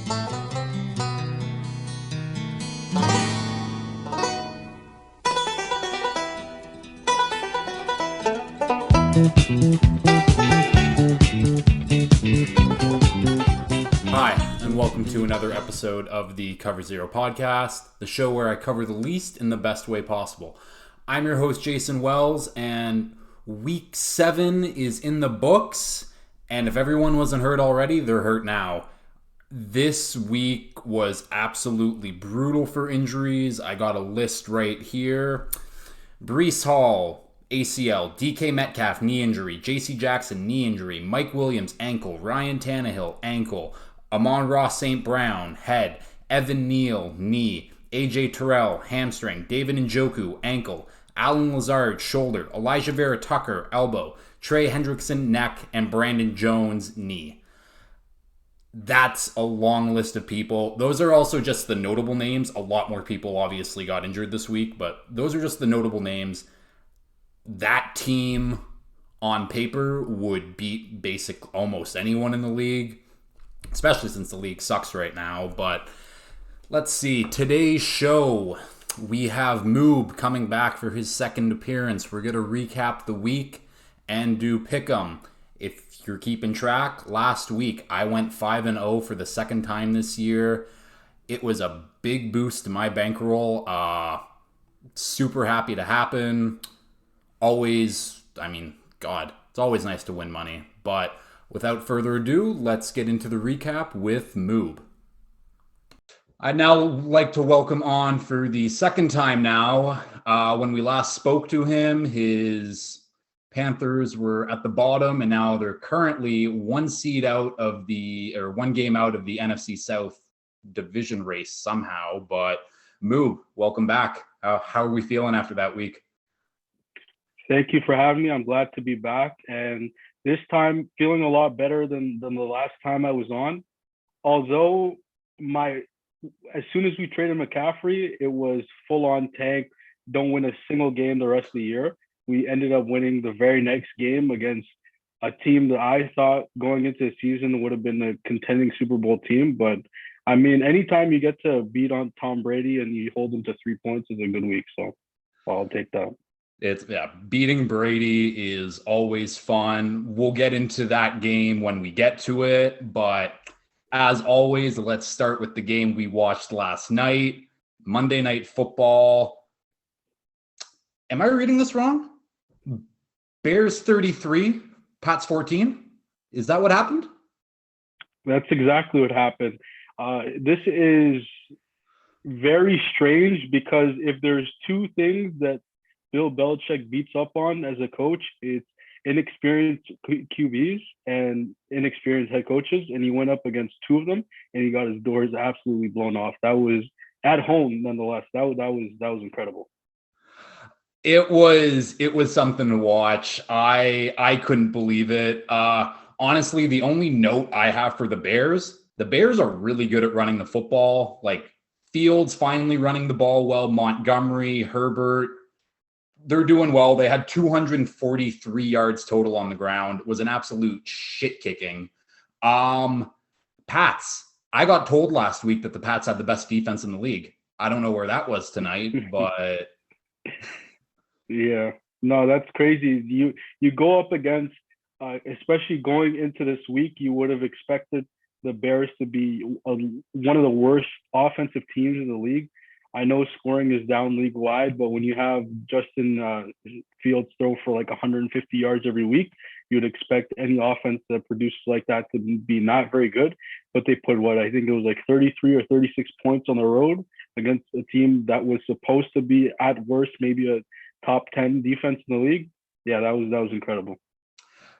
Hi, and welcome to another episode of the Cover Zero podcast, the show where I cover the least in the best way possible. I'm your host, Jason Wells, and week 7 is in the books, and if everyone wasn't hurt already, they're hurt now. This week was absolutely brutal for injuries. I got a list right here. Breece Hall, ACL, DK Metcalf, knee injury, JC Jackson, knee injury, Mike Williams, ankle, Ryan Tannehill, ankle, Amon-Ra St. Brown, head, Evan Neal, knee, AJ Terrell, hamstring, David Njoku, ankle, Alan Lazard, shoulder, Elijah Vera Tucker, elbow, Trey Hendrickson, neck, and Brandon Jones, knee. That's a long list of people. Those are also just the notable names. A lot more people obviously got injured this week, but those are just the notable names. That team on paper would beat almost anyone in the league, especially since the league sucks right now. But let's see. Today's show, we have Moub coming back for his second appearance. We're going to recap the week and do pick'em. If you're keeping track, last week I went 5-0 for the second time this year. It was a big boost to my bankroll. Super happy to happen. It's always nice to win money. But without further ado, let's get into the recap with Moub. I'd now like to welcome on for the second time now. When we last spoke to him, his Panthers were at the bottom, and now they're currently one game out of the NFC South division race somehow. But Moub, welcome back. How are we feeling after that week? Thank you for having me. I'm glad to be back, and this time feeling a lot better than the last time I was on. Although as soon as we traded McCaffrey, it was full on tank. Don't win a single game the rest of the year. We ended up winning the very next game against a team that I thought going into the season would have been a contending Super Bowl team. But I mean, anytime you get to beat on Tom Brady and you hold him to 3 points is a good week. So I'll take that. Beating Brady is always fun. We'll get into that game when we get to it. But as always, let's start with the game we watched last night, Monday Night Football. Am I reading this wrong? Bears 33, Pats 14. Is that what happened? That's exactly what happened. This is very strange because if there's two things that Bill Belichick beats up on as a coach, it's inexperienced QBs and inexperienced head coaches, and he went up against two of them, and he got his doors absolutely blown off. That was at home, nonetheless. That was incredible. It was something to watch. I couldn't believe it. Honestly, the only note I have for the Bears are really good at running the football. Like Fields finally running the ball well. Montgomery, Herbert, they're doing well. They had 243 yards total on the ground. It was an absolute shit kicking. Pats. I got told last week that the Pats had the best defense in the league. I don't know where that was tonight, but yeah, no, that's crazy. You go up against, especially going into this week, you would have expected the Bears to be one of the worst offensive teams in the league. I know scoring is down league wide, but when you have Justin Fields throw for like 150 yards every week, you'd expect any offense that produces like that to be not very good. But they put I think it was like 33 or 36 points on the road against a team that was supposed to be at worst maybe a top 10 defense in the league. Yeah, that was incredible.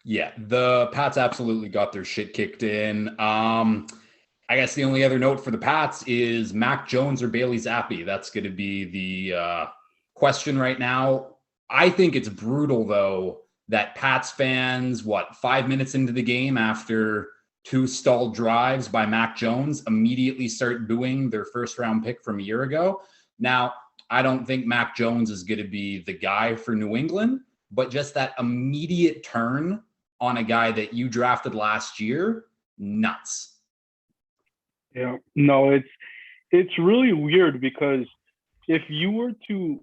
Yeah, the Pats absolutely got their shit kicked in. I guess the only other note for the Pats is Mac Jones or Bailey Zappi. That's going to be the question right now. I think it's brutal, though, that Pats fans, 5 minutes into the game after two stalled drives by Mac Jones, immediately start booing their first-round pick from a year ago. Now, I don't think Mac Jones is going to be the guy for New England, but just that immediate turn on a guy that you drafted last year, nuts. Yeah. No, it's really weird because if you were to,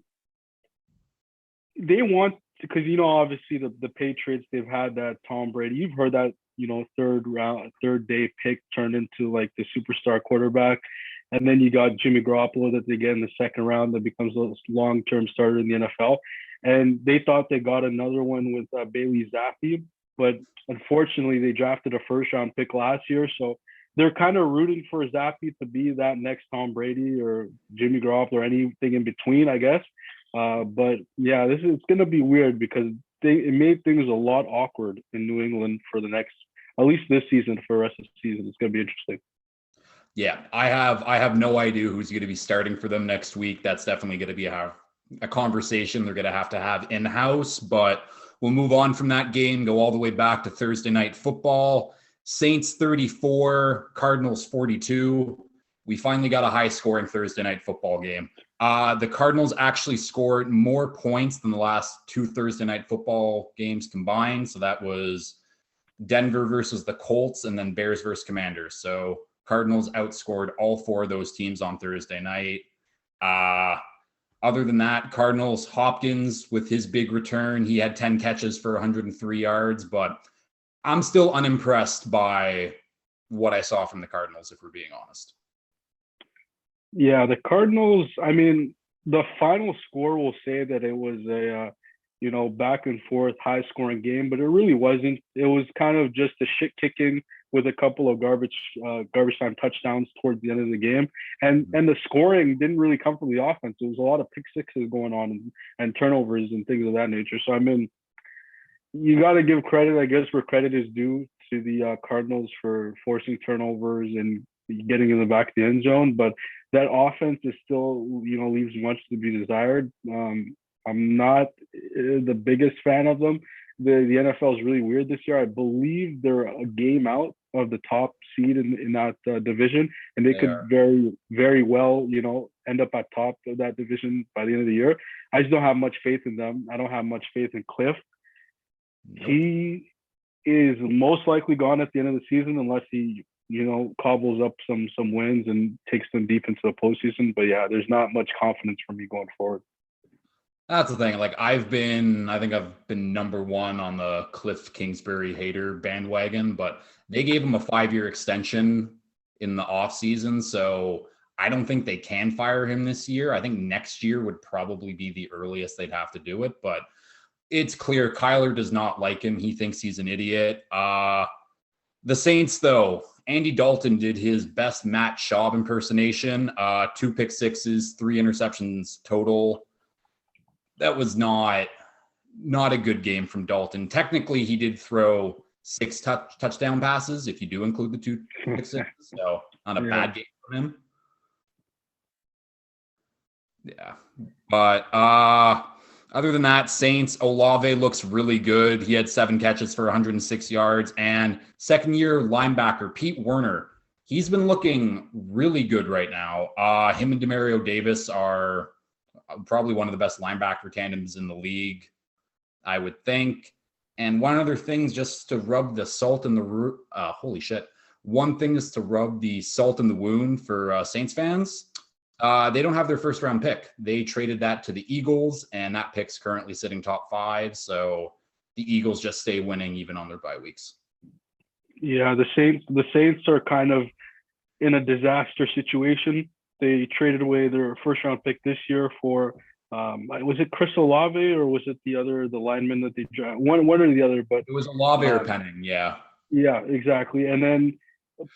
they want, because obviously the Patriots, they've had that Tom Brady. You've heard that third day pick turned into like the superstar quarterback, and then you got Jimmy Garoppolo that they get in the second round that becomes a long term starter in the NFL. And they thought they got another one with Bailey Zappi, but unfortunately they drafted a first round pick last year, so they're kind of rooting for Zappi to be that next Tom Brady or Jimmy Garoppolo or anything in between, I guess. But yeah, it's gonna be weird because it made things a lot awkward in New England for the next, at least this season, for the rest of the season. It's gonna be interesting. Yeah, I have no idea who's going to be starting for them next week. That's definitely going to be a conversation they're going to have in-house, but we'll move on from that game, go all the way back to Thursday night football. Saints 34, Cardinals 42. We finally got a high-scoring Thursday night football game. The Cardinals actually scored more points than the last two Thursday night football games combined. So that was Denver versus the Colts and then Bears versus Commanders. So Cardinals outscored all four of those teams on Thursday night. Other than that, Cardinals, Hopkins with his big return, he had 10 catches for 103 yards, but I'm still unimpressed by what I saw from the Cardinals, if we're being honest. Yeah, the Cardinals, I mean, the final score will say that it was a back and forth high scoring game, but it really wasn't. It was kind of just a shit kicking with a couple of garbage time touchdowns towards the end of the game. And the scoring didn't really come from the offense. There was a lot of pick sixes going on and turnovers and things of that nature. So I mean, you got to give credit, I guess, where credit is due to the Cardinals for forcing turnovers and getting in the back of the end zone. But that offense is still, leaves much to be desired. I'm not the biggest fan of them. The NFL is really weird this year. I believe they're a game out of the top seed in that division, and they could very, very well, end up at top of that division by the end of the year. I just don't have much faith in them. I don't have much faith in Cliff. Nope. He is most likely gone at the end of the season unless he, cobbles up some wins and takes them deep into the postseason. But yeah, there's not much confidence for me going forward. That's the thing. Like I think I've been number one on the Cliff Kingsbury hater bandwagon, but they gave him a 5-year extension in the offseason. So I don't think they can fire him this year. I think next year would probably be the earliest they'd have to do it, but it's clear Kyler does not like him. He thinks he's an idiot. The Saints, though, Andy Dalton did his best Matt Schaub impersonation. 2 pick sixes, 3 interceptions total. That was not a good game from Dalton. Technically, he did throw 6 touchdown passes, if you do include the 2 pick sixes. So not a bad game from him. Yeah. But other than that, Saints, Olave looks really good. He had 7 catches for 106 yards. And second-year linebacker Pete Werner, he's been looking really good right now. Him and Demario Davis are probably one of the best linebacker tandems in the league, I would think. And one other thing, just to rub the salt in the one thing is to rub the salt in the wound for Saints fans. They don't have their first round pick. They traded that to the Eagles, and that pick's currently sitting top 5. So the Eagles just stay winning even on their bye weeks. Yeah, the Saints are kind of in a disaster situation. They traded away their first round pick this year for was it Chris Olave or was it the lineman that they drafted? One or the other, but it was Olave or Penning, yeah. Yeah, exactly. And then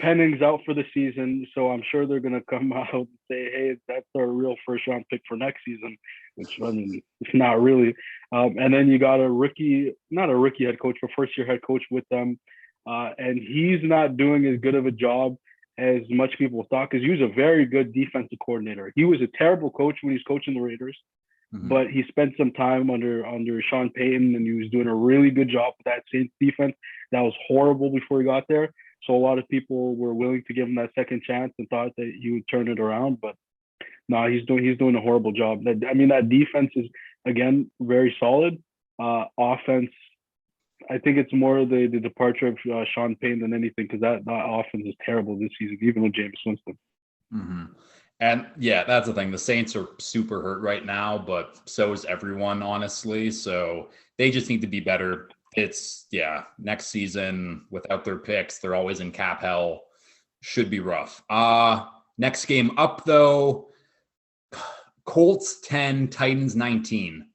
Penning's out for the season, so I'm sure they're gonna come out and say, "Hey, that's our real first round pick for next season," which I mean, it's not really. And then you got not a rookie head coach, but first year head coach with them, and he's not doing as good of a job as much people thought because he was a very good defensive coordinator. He was a terrible coach when he was coaching the Raiders, but he spent some time under Sean Payton, and he was doing a really good job with that Saints defense. That was horrible before he got there. So a lot of people were willing to give him that second chance and thought that he would turn it around, but no, he's doing a horrible job. That defense is again very solid. Offense, I think it's more the departure of Sean Payne than anything, because that offense is terrible this season, even with James Winston. Mm-hmm. And yeah, that's the thing. The Saints are super hurt right now, but so is everyone, honestly. So they just need to be better. It's, yeah, next season without their picks, they're always in cap hell. Should be rough. Next game up, though, Colts 10, Titans 19.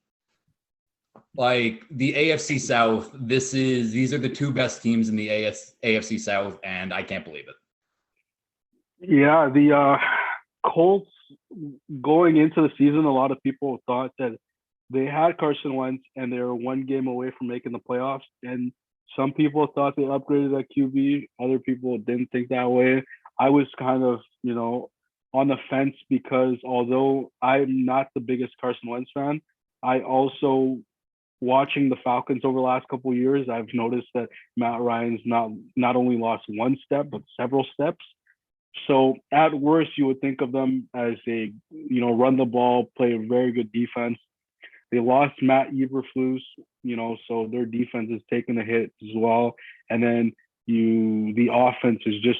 Like the AFC South, these are the two best teams in the AFC South, and I can't believe it. Yeah, the Colts going into the season, a lot of people thought that they had Carson Wentz and they were one game away from making the playoffs. And some people thought they upgraded that QB. Other people didn't think that way. I was kind of, on the fence, because although I'm not the biggest Carson Wentz fan, I also, watching the Falcons over the last couple of years, I've noticed that Matt Ryan's not only lost one step but several steps. So at worst, you would think of them as a, run the ball, play a very good defense. They lost Matt Eberflus, so their defense is taking a hit as well. And then the offense is just,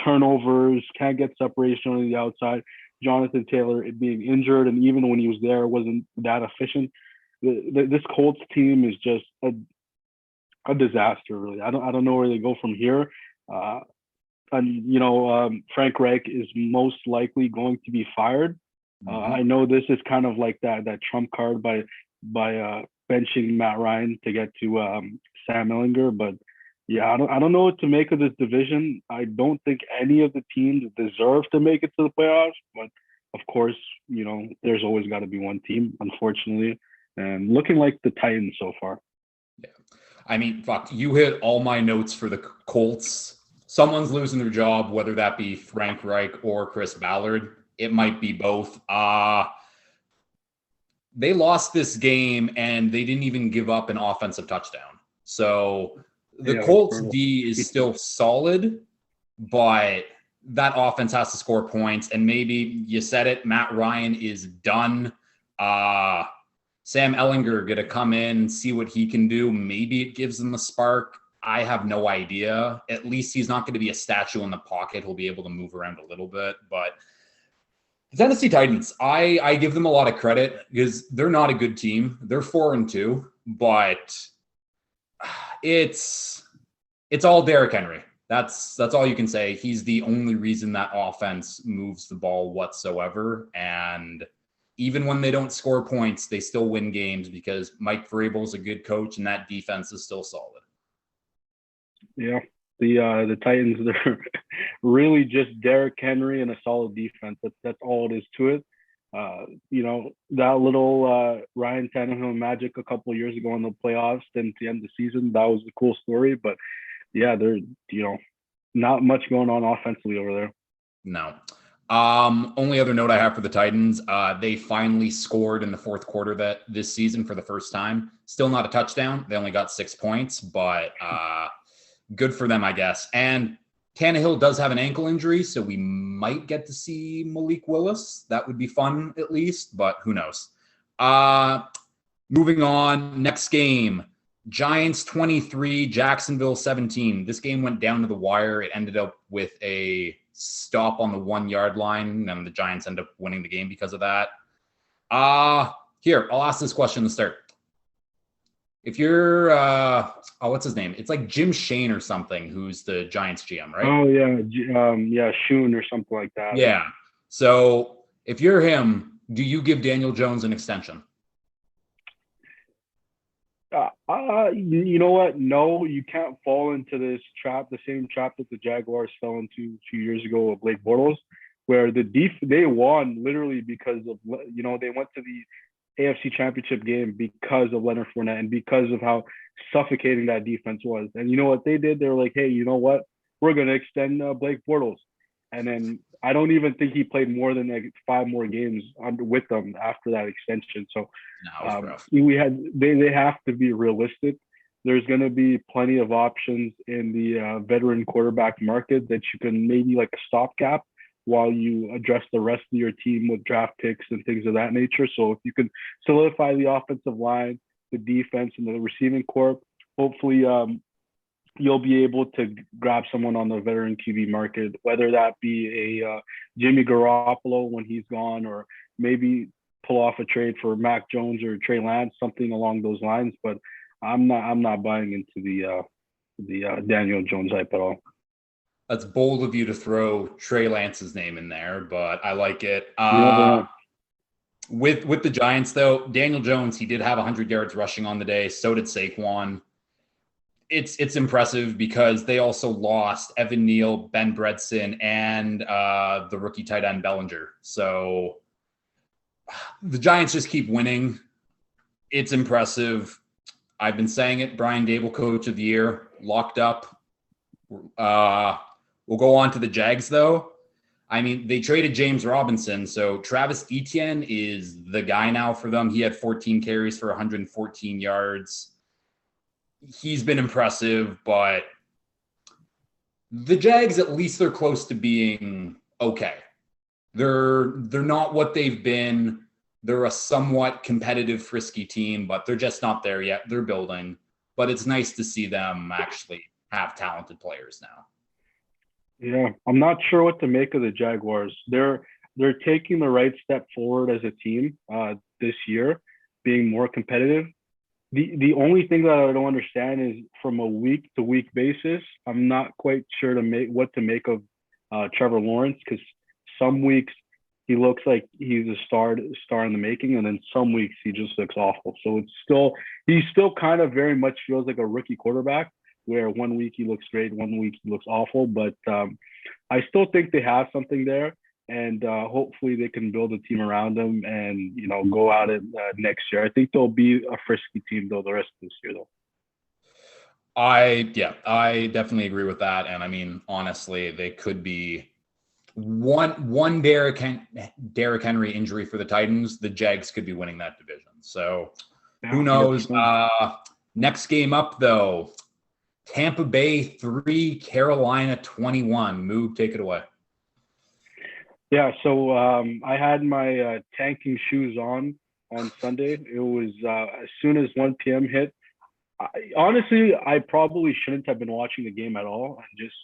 turnovers, can't get separation on the outside. Jonathan Taylor being injured, and even when he was there, wasn't that efficient. This Colts team is just a disaster, really. I don't know where they go from here. And Frank Reich is most likely going to be fired. I know this is kind of like that trump card by benching Matt Ryan to get to Sam Ellinger, but yeah, I don't know what to make of this division. I don't think any of the teams deserve to make it to the playoffs, but of course, there's always got to be one team, unfortunately, and looking like the Titans so far. Yeah, I mean, fuck, you hit all my notes for the Colts. Someone's losing their job, whether that be Frank Reich or Chris Ballard. It might be both. They lost this game and they didn't even give up an offensive touchdown. So the Colts D is still solid, but that offense has to score points. And maybe you said it, Matt Ryan is done. Sam Ellinger going to come in, see what he can do. Maybe it gives them a spark. I have no idea. At least he's not going to be a statue in the pocket. He'll be able to move around a little bit. But the Tennessee Titans, I give them a lot of credit because they're not a good team. They're 4-2, but it's all Derrick Henry. That's all you can say. He's the only reason that offense moves the ball whatsoever. And even when they don't score points, they still win games because Mike Vrabel is a good coach and that defense is still solid. Yeah, the Titans, they're really just Derrick Henry and a solid defense. That's all it is to it. That little Ryan Tannehill magic a couple of years ago in the playoffs and at the end of the season, that was a cool story. But yeah, they're not much going on offensively over there. No. Only other note I have for the Titans, they finally scored in the fourth quarter this season for the first time. Still not a touchdown. They only got 6 points, but good for them, I guess. And Tannehill does have an ankle injury, so we might get to see Malik Willis. That would be fun, at least, but who knows? Moving on, next game, Giants 23, Jacksonville 17. This game went down to the wire. It ended up with a stop on the 1 yard line, and the Giants end up winning the game because of that. Here, I'll ask this question to start. If you're, what's his name? It's like Jim Shane or something, who's the Giants GM, right? Oh, yeah. Shune or something like that. Yeah. So if you're him, do you give Daniel Jones an extension? You know what? No, you can't fall into this trap, the same trap that the Jaguars fell into 2 years ago with Blake Bortles, where they won literally because of, they went to the AFC Championship game because of Leonard Fournette and because of how suffocating that defense was. And you know what they did? They were like, hey, you know what? We're going to extend Blake Bortles. And then I don't even think he played more than like 5 more games with them after that extension. So they have to be realistic. There's going to be plenty of options in the veteran quarterback market that you can maybe like a stopgap while you address the rest of your team with draft picks and things of that nature. So if you can solidify the offensive line, the defense and the receiving corps. Hopefully, you'll be able to grab someone on the veteran QB market, whether that be a Jimmy Garoppolo when he's gone, or maybe pull off a trade for Mac Jones or Trey Lance, something along those lines. But I'm not buying into the Daniel Jones hype at all. That's bold of you to throw Trey Lance's name in there, but I like it. With the Giants, though, Daniel Jones, he did have 100 yards rushing on the day. So did Saquon. It's impressive because they also lost Evan Neal, Ben Bredesen, and the rookie tight end Bellinger. So the Giants just keep winning. It's impressive. I've been saying it. Brian Dable, coach of the year, locked up. We'll go on to the Jags, though. I mean, they traded James Robinson, so Travis Etienne is the guy now for them. He had 14 carries for 114 yards. He's been impressive, but the Jags, at least they're close to being okay. They're not what they've been. They're a somewhat competitive, frisky team, but they're just not there yet. They're building, but it's nice to see them actually have talented players now. Yeah, I'm not sure what to make of the Jaguars. They're taking the right step forward as a team this year, being more competitive. The only thing that I don't understand is from a week to week basis, I'm not quite sure what to make of Trevor Lawrence, because some weeks he looks like he's a star in the making, and then some weeks he just looks awful. So he still kind of very much feels like a rookie quarterback, where 1 week he looks great, 1 week he looks awful. But I still think they have something there, and hopefully they can build a team around them and, go at it next year. I think they'll be a frisky team, though, the rest of this year, though. I definitely agree with that. And I mean, honestly, they could be one Derrick Henry injury for the Titans. The Jags could be winning that division. So who knows? Next game up, though. Tampa Bay 3, Carolina 21. Moub, take it away. Yeah, so I had my tanking shoes on Sunday. It was as soon as 1 p.m. hit. Honestly, I probably shouldn't have been watching the game at all and just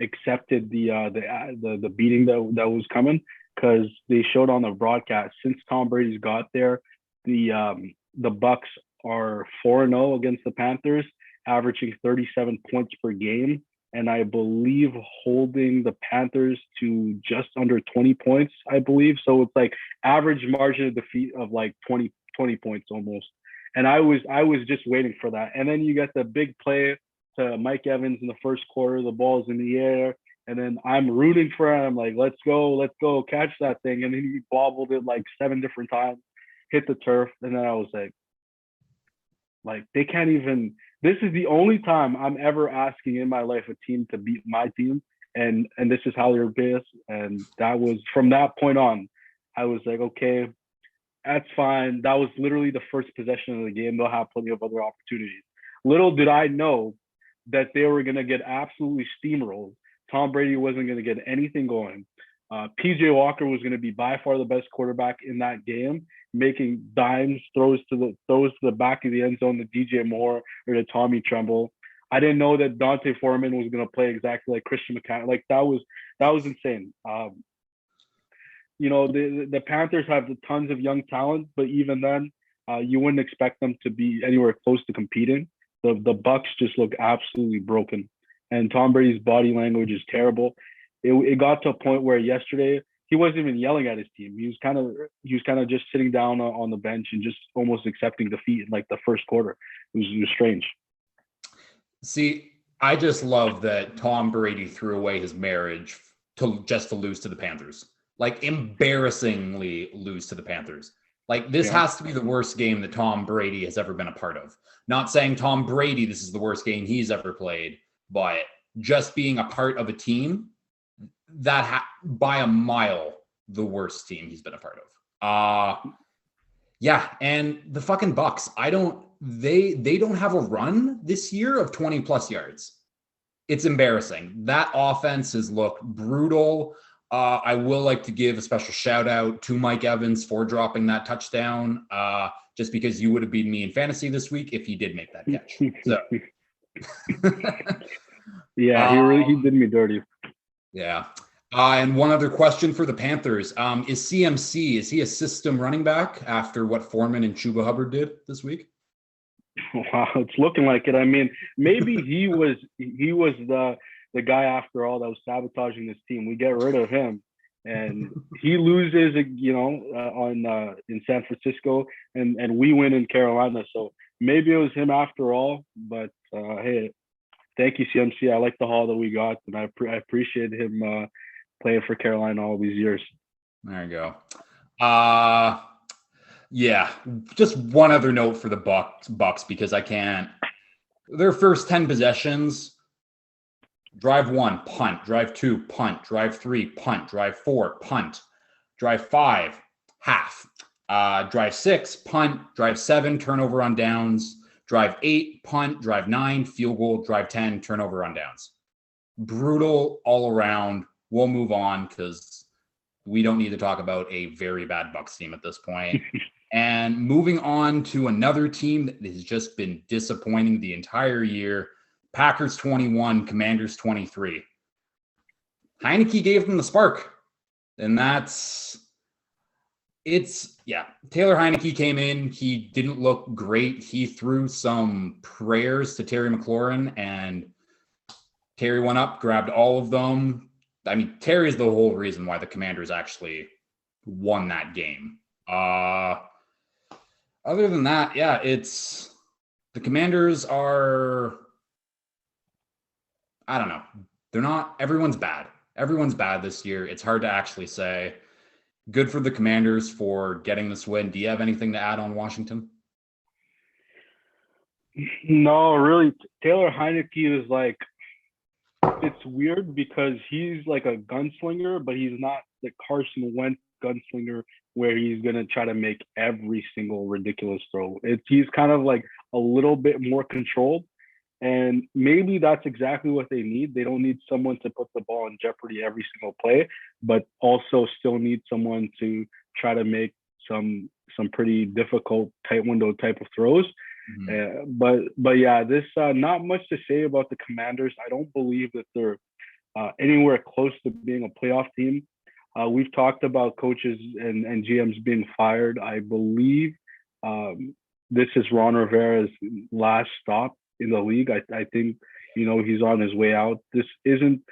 accepted the beating that was coming, because they showed on the broadcast, since Tom Brady's got there, the Bucks are 4-0 against the Panthers, averaging 37 points per game, and I believe holding the Panthers to just under 20 points, I believe. So it's like average margin of defeat of like 20 points almost. And I was just waiting for that. And then you get the big play to Mike Evans in the first quarter, the ball's in the air, and then I'm rooting for him, like, let's go, catch that thing. And then he bobbled it like 7 different times, hit the turf, and then I was like, they can't even. This is the only time I'm ever asking in my life a team to beat my team, and this is how they're based. And that was, from that point on, I was like, okay, that's fine. That was literally the first possession of the game. They'll have plenty of other opportunities. Little did I know that they were going to get absolutely steamrolled. Tom Brady wasn't going to get anything going. PJ Walker was going to be by far the best quarterback in that game, making dimes, throws to the back of the end zone to DJ Moore or to Tommy Tremble. I didn't know that Dante Foreman was going to play exactly like Christian McCaffrey. Like, that was insane. The Panthers have tons of young talent, but even then, you wouldn't expect them to be anywhere close to competing. The Bucks just look absolutely broken, and Tom Brady's body language is terrible. It got to a point where yesterday he wasn't even yelling at his team. He was kind of just sitting down on the bench and just almost accepting defeat in like the first quarter. It was strange. See, I just love that Tom Brady threw away his marriage to lose to the Panthers. Like, embarrassingly lose to the Panthers. Like, this has to be the worst game that Tom Brady has ever been a part of. Not saying Tom Brady, this is the worst game he's ever played, but just being a part of a team that by a mile, the worst team he's been a part of. And the fucking Bucks, they don't have a run this year of 20 plus yards. It's embarrassing. That offense has looked brutal. I will like to give a special shout out to Mike Evans for dropping that touchdown, just because you would have beaten me in fantasy this week if he did make that catch. So, yeah, he did me dirty. Yeah. And one other question for the Panthers. Is CMC, is he a system running back after what Foreman and Chuba Hubbard did this week? Wow, it's looking like it. I mean, maybe he was the guy after all that was sabotaging this team. We get rid of him, and he loses, in San Francisco, and we win in Carolina. So maybe it was him after all. But hey, thank you, CMC. I like the haul that we got, and I appreciate him playing for Carolina all these years. There you go. Yeah, just one other note for the Bucks because I can't. Their first 10 possessions: drive 1, punt; drive 2, punt; drive 3, punt; drive 4, punt; drive 5, half; drive 6, punt; drive 7, turnover on downs; drive 8, punt; drive 9, field goal; drive 10, turnover on downs. Brutal all around. We'll move on because we don't need to talk about a very bad Bucks team at this point. And moving on to another team that has just been disappointing the entire year. Packers 21, Commanders 23. Heineke gave them the spark. And Taylor Heineke came in. He didn't look great. He threw some prayers to Terry McLaurin, and Terry went up, grabbed all of them. I mean, Terry's the whole reason why the Commanders actually won that game. Other than that, yeah, the Commanders are, I don't know. Everyone's bad. Everyone's bad this year. It's hard to actually say. Good for the Commanders for getting this win. Do you have anything to add on Washington? No, really. Taylor Heineke is like, it's weird because he's like a gunslinger, but he's not the Carson Wentz gunslinger where he's going to try to make every single ridiculous throw. He's kind of like a little bit more controlled, and maybe that's exactly what they need. They don't need someone to put the ball in jeopardy every single play, but also still need someone to try to make some pretty difficult tight window type of throws. But yeah, this not much to say about the Commanders. I don't believe that they're anywhere close to being a playoff team. We've talked about coaches and GMs being fired. I believe this is Ron Rivera's last stop in the league. I think he's on his way out. This isn't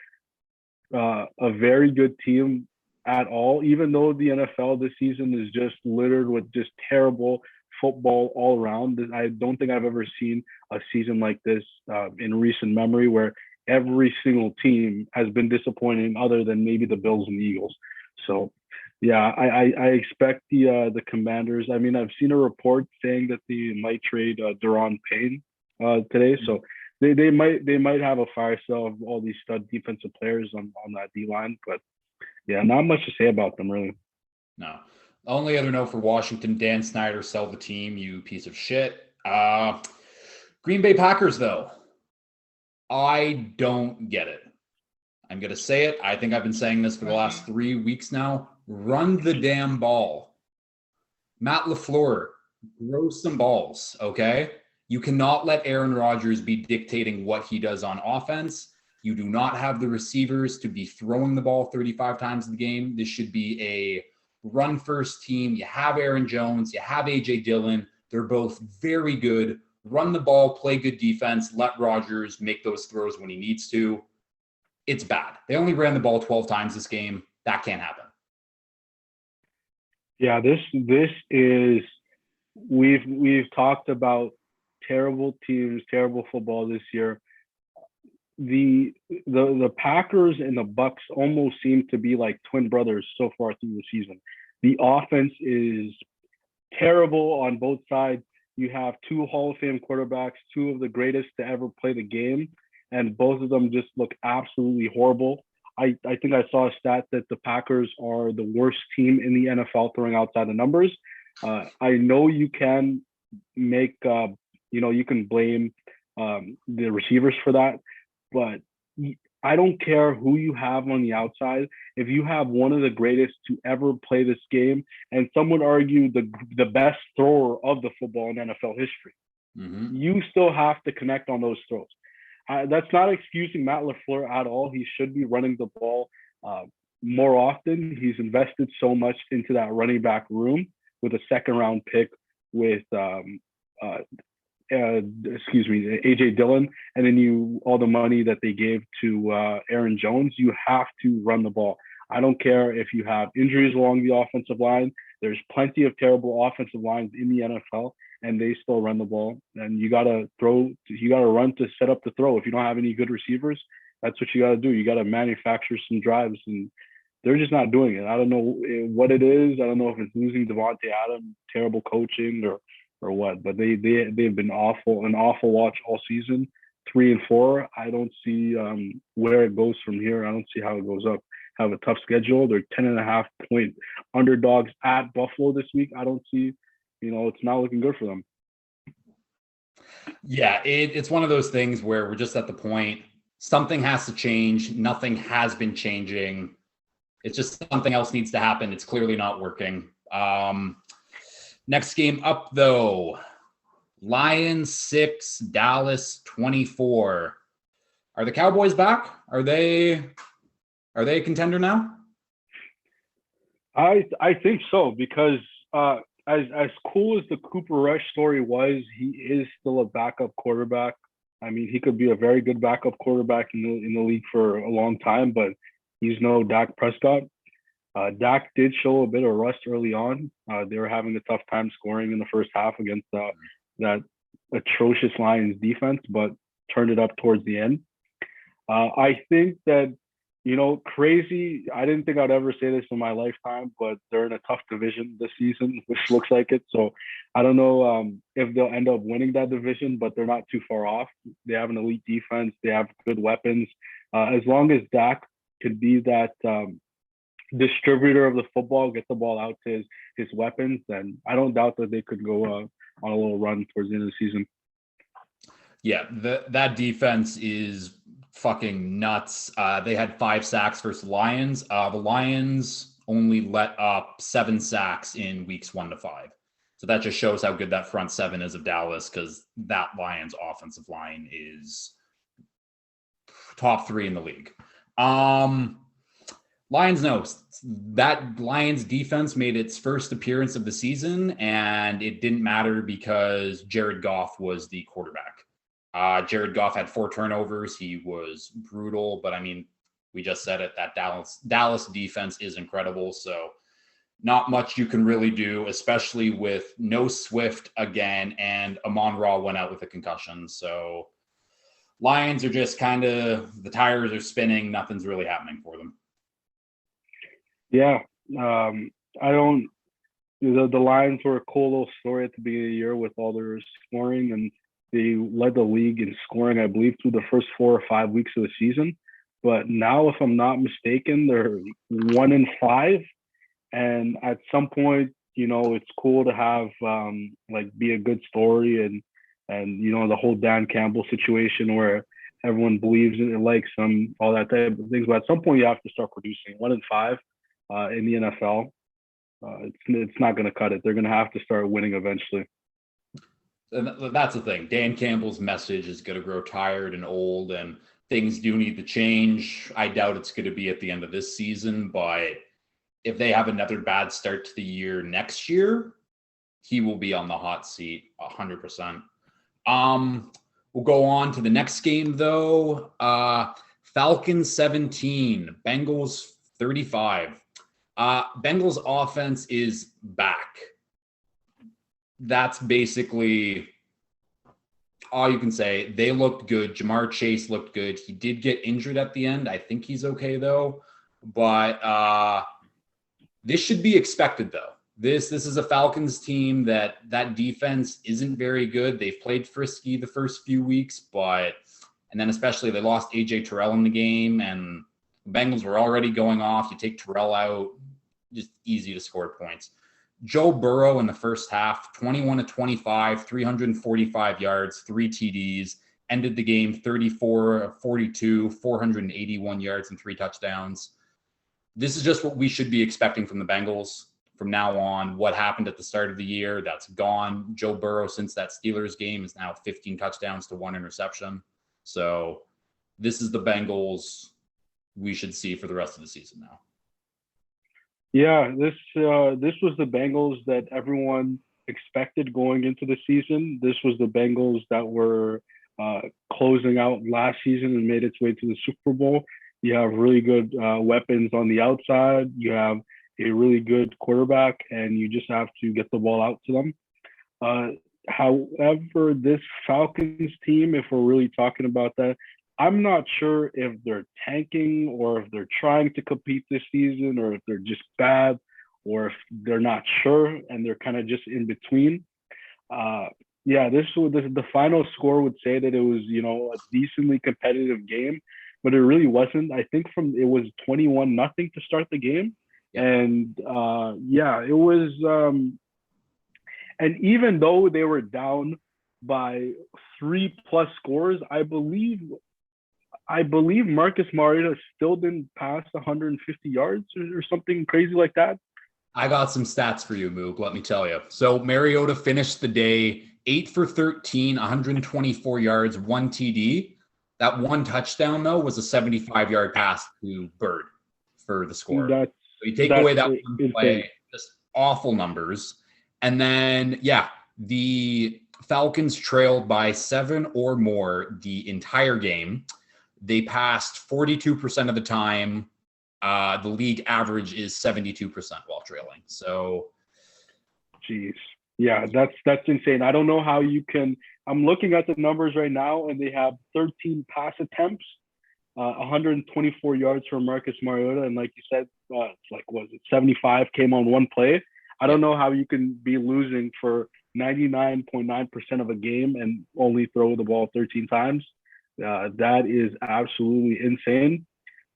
a very good team at all, even though the NFL this season is just littered with just terrible football all around. I don't think I've ever seen a season like this in recent memory where every single team has been disappointing other than maybe the Bills and the Eagles. So yeah, I expect the Commanders. I mean, I've seen a report saying that they might trade Daron Payne today. So they might have a fire sale of all these stud defensive players on that D line, but yeah, not much to say about them really. No. Only other note for Washington: Dan Snyder, sell the team, you piece of shit. Green Bay Packers, though, I don't get it. I'm going to say it. I think I've been saying this for the last 3 weeks now. Run the damn ball. Matt LaFleur, grow some balls, okay? You cannot let Aaron Rodgers be dictating what he does on offense. You do not have the receivers to be throwing the ball 35 times in the game. This should be a run-first team. You have Aaron Jones. You have A.J. Dillon. They're both very good. Run the ball, play good defense, let Rodgers make those throws when he needs to. It's bad. They only ran the ball 12 times this game. That can't happen. Yeah, this is we've talked about terrible teams, terrible football this year. The Packers and the Bucks almost seem to be like twin brothers so far through the season. The offense is terrible on both sides. You have two Hall of Fame quarterbacks, two of the greatest to ever play the game, and both of them just look absolutely horrible. I think I saw a stat that the Packers are the worst team in the NFL throwing outside the numbers. I know you can make, you can blame the receivers for that, but I don't care who you have on the outside. If you have one of the greatest to ever play this game, and some would argue the best thrower of the football in NFL history, you still have to connect on those throws. That's not excusing Matt LaFleur at all. He should be running the ball uh, more often. He's invested so much into that running back room with a second round pick with uh, AJ Dillon, and then all the money that they gave to Aaron Jones. You have to run the ball. I don't care if you have injuries along the offensive line. There's plenty of terrible offensive lines in the NFL, and they still run the ball. And you gotta throw. You gotta run to set up the throw. If you don't have any good receivers, that's what you gotta do. You gotta manufacture some drives, and they're just not doing it. I don't know what it is. I don't know if it's losing Devontae Adams, terrible coaching, or what. But they've been an awful watch all season. 3-4. I don't see where it goes from here. I don't see how it goes up. Have a tough schedule. They're 10.5-point underdogs at Buffalo this week. I don't see, it's not looking good for them. Yeah, it's one of those things where we're just at the point, something has to change. Nothing has been changing. It's just something else needs to happen. It's clearly not working. Next game up, though, Lions 6, Dallas 24. Are the Cowboys back? Are they a contender now? I think so, because as cool as the Cooper Rush story was, he is still a backup quarterback. I mean, he could be a very good backup quarterback in the league for a long time, but he's no Dak Prescott. Dak did show a bit of rust early on. They were having a tough time scoring in the first half against that atrocious Lions defense, but turned it up towards the end. I think that, crazy. I didn't think I'd ever say this in my lifetime, but they're in a tough division this season, which looks like it. So I don't know if they'll end up winning that division, but they're not too far off. They have an elite defense. They have good weapons. As long as Dak could be that distributor of the football, get the ball out to his weapons, then I don't doubt that they could go on a little run towards the end of the season. Yeah, that defense is fucking nuts. They had 5 sacks versus the Lions. The Lions only let up 7 sacks in weeks 1 to 5. So that just shows how good that front seven is of Dallas, because that Lions offensive line is top 3 in the league. Lions knows that Lions defense made its first appearance of the season, and it didn't matter because Jared Goff was the quarterback. Jared Goff had 4 turnovers. He was brutal, but I mean, we just said it, that Dallas defense is incredible. So not much you can really do, especially with no Swift again, and Amon-Ra went out with a concussion. So Lions are just kind of, the tires are spinning. Nothing's really happening for them. Yeah. I don't, the Lions were a cool little story at the beginning of the year with all their scoring, and they led the league in scoring, I believe, through the first 4 or 5 weeks of the season. But now, if I'm not mistaken, they're 1-5. And at some point, it's cool to have be a good story, and the whole Dan Campbell situation where everyone believes in it, likes him, all that type of things. But at some point, you have to start producing. 1-5 in the NFL, it's not going to cut it. They're going to have to start winning eventually. And that's the thing. Dan Campbell's message is going to grow tired and old, and things do need to change. I doubt it's going to be at the end of this season, but if they have another bad start to the year next year, he will be on the hot seat 100%. We'll go on to the next game, though. Falcons 17, Bengals 35. Bengals offense is back. That's basically all you can say. They looked good. Jamar Chase looked good. He did get injured at the end. I think he's okay, though. But this should be expected, though. This is a Falcons team that defense isn't very good. They've played frisky the first few weeks, and then especially they lost A.J. Terrell in the game, and the Bengals were already going off. You take Terrell out, just easy to score points. Joe Burrow in the first half, 21-25, 345 yards, 3 TDs, ended the game 34-42, 481 yards and 3 touchdowns. This is just what we should be expecting from the Bengals from now on. What happened at the start of the year, that's gone. Joe Burrow, since that Steelers game, is now 15 touchdowns to 1 interception. So this is the Bengals we should see for the rest of the season now. Yeah, this was the Bengals that everyone expected going into the season. This was the Bengals that were closing out last season and made its way to the Super Bowl. You have really good weapons on the outside. You have a really good quarterback, and you just have to get the ball out to them. However, this Falcons team, if we're really talking about that, I'm not sure if they're tanking or if they're trying to compete this season or if they're just bad or if they're not sure and they're kind of just in between. The final score would say that it was, a decently competitive game, but it really wasn't. I think it was 21-0 to start the game. Yeah. And it was, and even though they were down by 3+ scores, I believe Marcus Mariota still didn't pass 150 yards or something crazy like that. I got some stats for you, Moub, let me tell you. So Mariota finished the day 8 for 13, 124 yards, 1 TD. That 1 touchdown, though, was a 75-yard pass to Bird for the score. So you take away that one play, just awful numbers. And then, the Falcons trailed by 7 or more the entire game. They passed 42% of the time. The league average is 72% while trailing. So, jeez, yeah, that's insane. I don't know how you can. I'm looking at the numbers right now, and they have 13 pass attempts, 124 yards for Marcus Mariota, and like you said, was it 75 came on 1 play? I don't know how you can be losing for 99.9% of a game and only throw the ball 13 times. That is absolutely insane,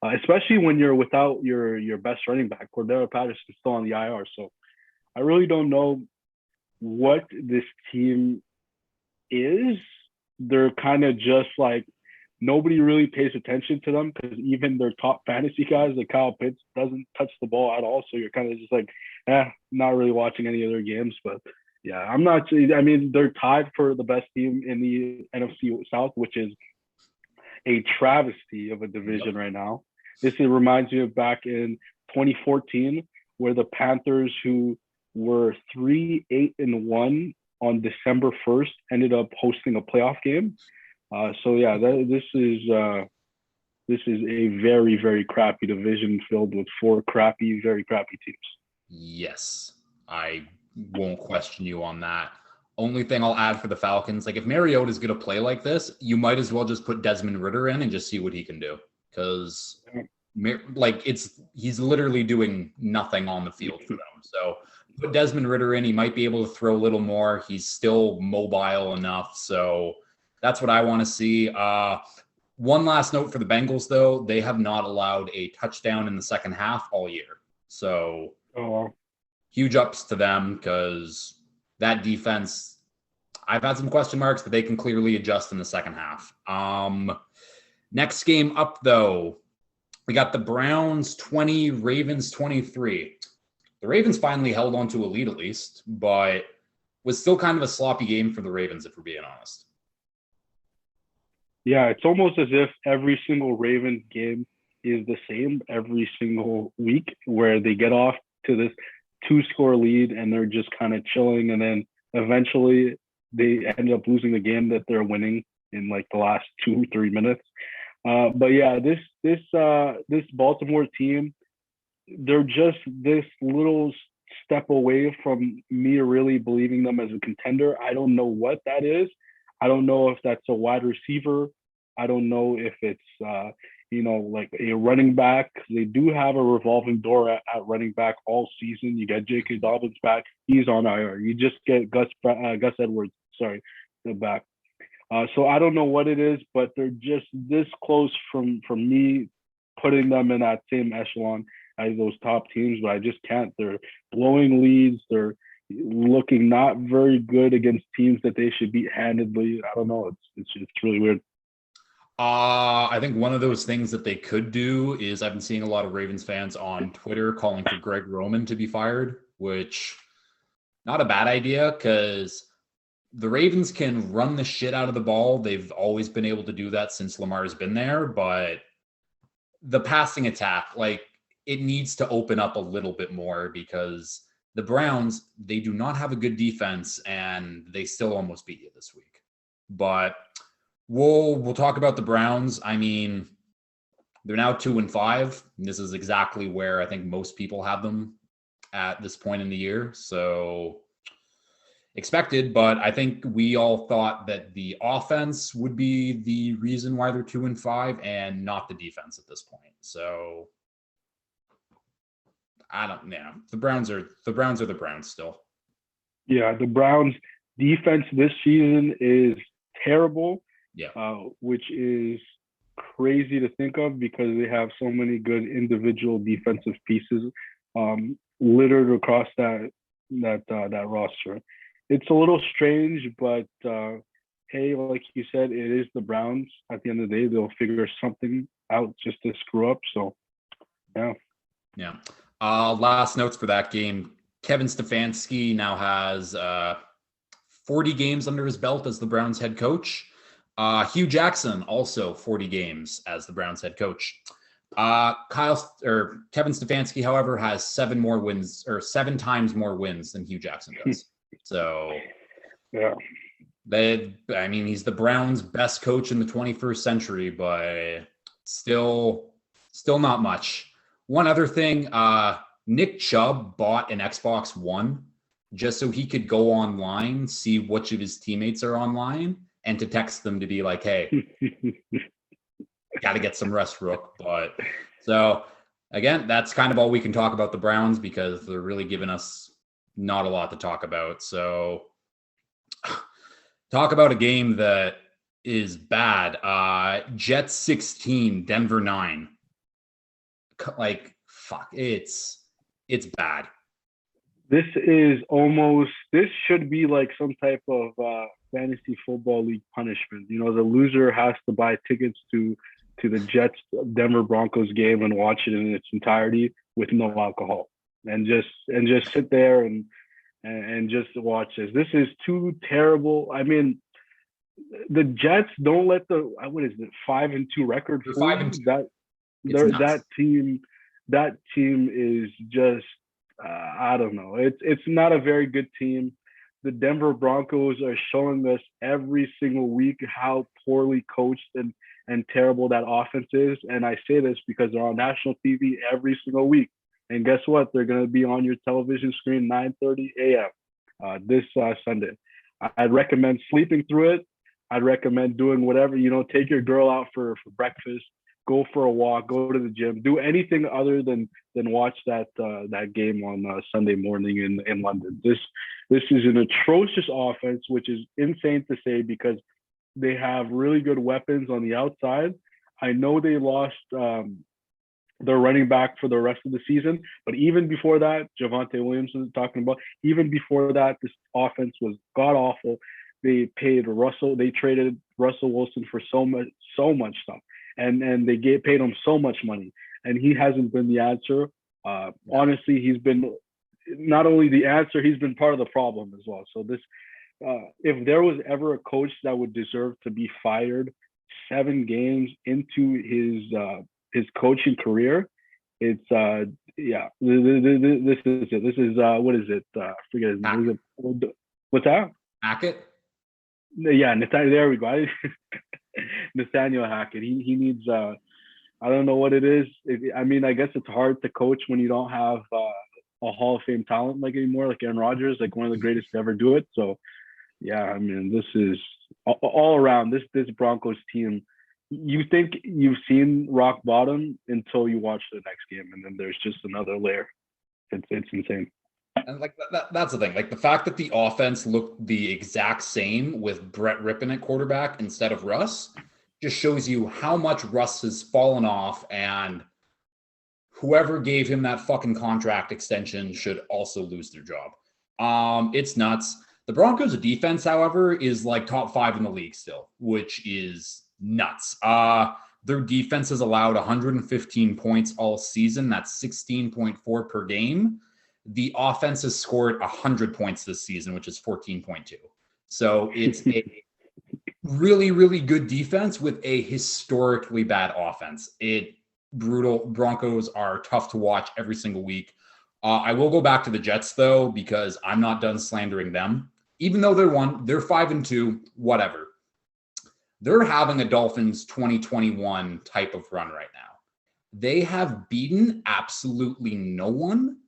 especially when you're without your best running back. Cordero Patterson's still on the IR. So I really don't know what this team is. They're kind of just like, nobody really pays attention to them because even their top fantasy guys, like Kyle Pitts, doesn't touch the ball at all. So you're kind of just like, not really watching any of their games. But yeah, I'm not. I mean, they're tied for the best team in the NFC South, which is a travesty of a division right now. This reminds me of back in 2014, where the Panthers, who were 3-8-1 on December 1st, ended up hosting a playoff game. This is a very, very crappy division filled with 4 very crappy teams. Yes, I won't question you on that. Only thing I'll add for the Falcons, like if Mariota is going to play like this, you might as well just put Desmond Ridder in and just see what he can do. Because he's literally doing nothing on the field for them. So put Desmond Ridder in, he might be able to throw a little more. He's still mobile enough. So that's what I want to see. One last note for the Bengals, though. They have not allowed a touchdown in the second half all year. So huge ups to them because that defense, I've had some question marks, but they can clearly adjust in the second half. Next game up, though, we got the Browns 20, Ravens 23. The Ravens finally held on to a lead at least, but was still kind of a sloppy game for the Ravens, if we're being honest. Yeah, it's almost as if every single Ravens game is the same every single week, where they get off to this 2-score lead and they're just kind of chilling, and then eventually they end up losing the game that they're winning in like the last 2-3 minutes. But yeah, this Baltimore team, they're just this little step away from me really believing them as a contender. I don't know what that is. I don't know if that's a wide receiver. I don't know if it's like a running back. They do have a revolving door at running back all season. You get J.K. Dobbins back. He's on IR. You just get Gus Edwards, back. So I don't know what it is, but they're just this close from me putting them in that same echelon as those top teams, but I just can't. They're blowing leads. They're looking not very good against teams that they should beat handedly. I don't know. It's really weird. I think one of those things that they could do is I've been seeing a lot of Ravens fans on Twitter calling for Greg Roman to be fired, which not a bad idea because the Ravens can run the shit out of the ball. They've always been able to do that since Lamar's been there, but the passing attack, like it needs to open up a little bit more because the Browns, they do not have a good defense and they still almost beat you this week. But we'll talk about the Browns. I mean, they're now 2-5. This is exactly where I think most people have them at this point in the year. So expected, but I think we all thought that the offense would be the reason why they're 2-5 and not the defense at this point. So I don't know. The Browns are the Browns still. Yeah, the Browns defense this season is terrible. Yeah. Which is crazy to think of because they have so many good individual defensive pieces littered across that roster. It's a little strange, but hey, like you said, it is the Browns. At the end of the day, they'll figure something out just to screw up. So, yeah. Yeah. Last notes for that game. Kevin Stefanski now has 40 games under his belt as the Browns head coach. Hugh Jackson also 40 games as the Browns head coach. Kevin Stefanski, however, has 7 times more wins than Hugh Jackson does. So, yeah, he's the Browns' best coach in the 21st century, but still not much. One other thing, Nick Chubb bought an Xbox One just so he could go online, see which of his teammates are online, and to text them to be like, hey, got to get some rest, Rook. But so, again, that's kind of all we can talk about the Browns because they're really giving us not a lot to talk about. So talk about a game that is bad. Jets 16, Denver 9. Like, fuck, it's bad. This should be like some type of fantasy football league punishment. You know, the loser has to buy tickets to the Jets Denver Broncos game and watch it in its entirety with no alcohol. And just sit there and just watch this. This is too terrible. I mean, the Jets don't let the 5-2 record. 5-2. That team is just I don't know. It's not a very good team. The Denver Broncos are showing us every single week how poorly coached and terrible that offense is. And I say this because they're on national TV every single week. And guess what? They're going to be on your television screen 9:30 a.m. This Sunday. I'd recommend sleeping through it. I'd recommend doing whatever, take your girl out for breakfast, go for a walk, go to the gym, do anything other than watch that game on Sunday morning in London. This is an atrocious offense, which is insane to say because they have really good weapons on the outside. I know they lost their running back for the rest of the season. But even before that, Javonte Williams was talking about, even before that, this offense was god-awful. They traded Russell Wilson for so much stuff. And they paid him so much money. And he hasn't been the answer. Honestly, he's been not only the answer, he's been part of the problem as well. So this, if there was ever a coach that would deserve to be fired 7 games into his coaching career, it's This is it. This is what is it? I forget his name. What's that? Hackett? Yeah, there we go. Nathaniel Hackett. He needs I don't know what it is. I guess it's hard to coach when you don't have a Hall of Fame talent like anymore, like Aaron Rodgers, like one of the greatest to ever do it. So yeah, this is all around this Broncos team. You think you've seen rock bottom until you watch the next game, and then there's just another layer. It's insane. And that's the thing. Like the fact that the offense looked the exact same with Brett Rippon at quarterback instead of Russ just shows you how much Russ has fallen off, and whoever gave him that fucking contract extension should also lose their job. It's nuts. The Broncos' defense, however, is like top 5 in the league still, which is nuts. Their defense has allowed 115 points all season. That's 16.4 per game. The offense has scored 100 points this season, which is 14.2. So it's a really, really good defense with a historically bad offense. Brutal. Broncos are tough to watch every single week. I will go back to the Jets though, because I'm not done slandering them. Even though they're 5-2, whatever. They're having a Dolphins 2021 type of run right now. They have beaten absolutely no one,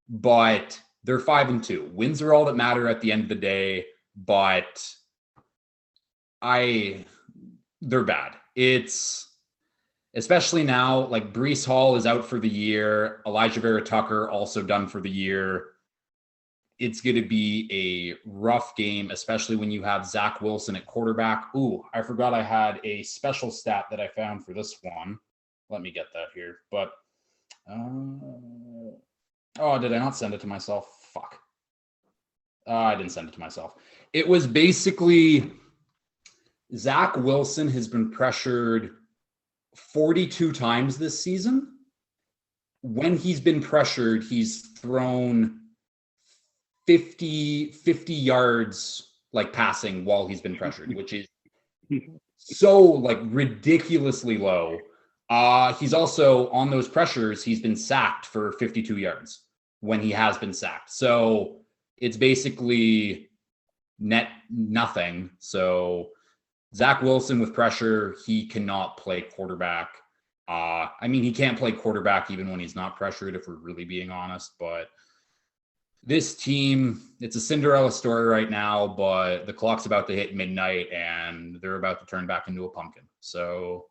but they're 5-2. Wins are all that matter at the end of the day, but they're bad. It's especially now, like Breece Hall is out for the year. Elijah Vera Tucker also done for the year. It's going to be a rough game, especially when you have Zach Wilson at quarterback. Ooh, I forgot I had a special stat that I found for this one. Let me get that here. But, did I not send it to myself? Fuck. I didn't send it to myself. It was basically Zach Wilson has been pressured 42 times this season. When he's been pressured, he's thrown 50 yards like passing while he's been pressured, which is so like ridiculously low. He's also on those pressures, he's been sacked for 52 yards when he has been sacked. So it's basically net nothing. So Zach Wilson with pressure, he cannot play quarterback. He can't play quarterback even when he's not pressured, if we're really being honest. But this team, it's a Cinderella story right now, but the clock's about to hit midnight and they're about to turn back into a pumpkin. So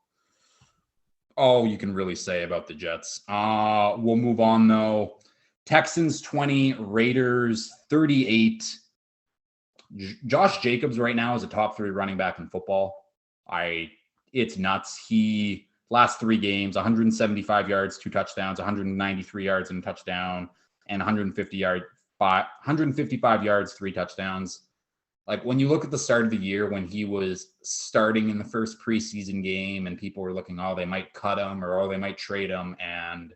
all you can really say about the Jets. We'll move on though. Texans 20, Raiders 38. Josh Jacobs right now is a top 3 running back in football. It's nuts. He last 3 games, 175 yards, 2 touchdowns, 193 yards and a touchdown, and 155 yards, 3 touchdowns. Like when you look at the start of the year when he was starting in the first preseason game and people were looking, they might cut him or they might trade him. And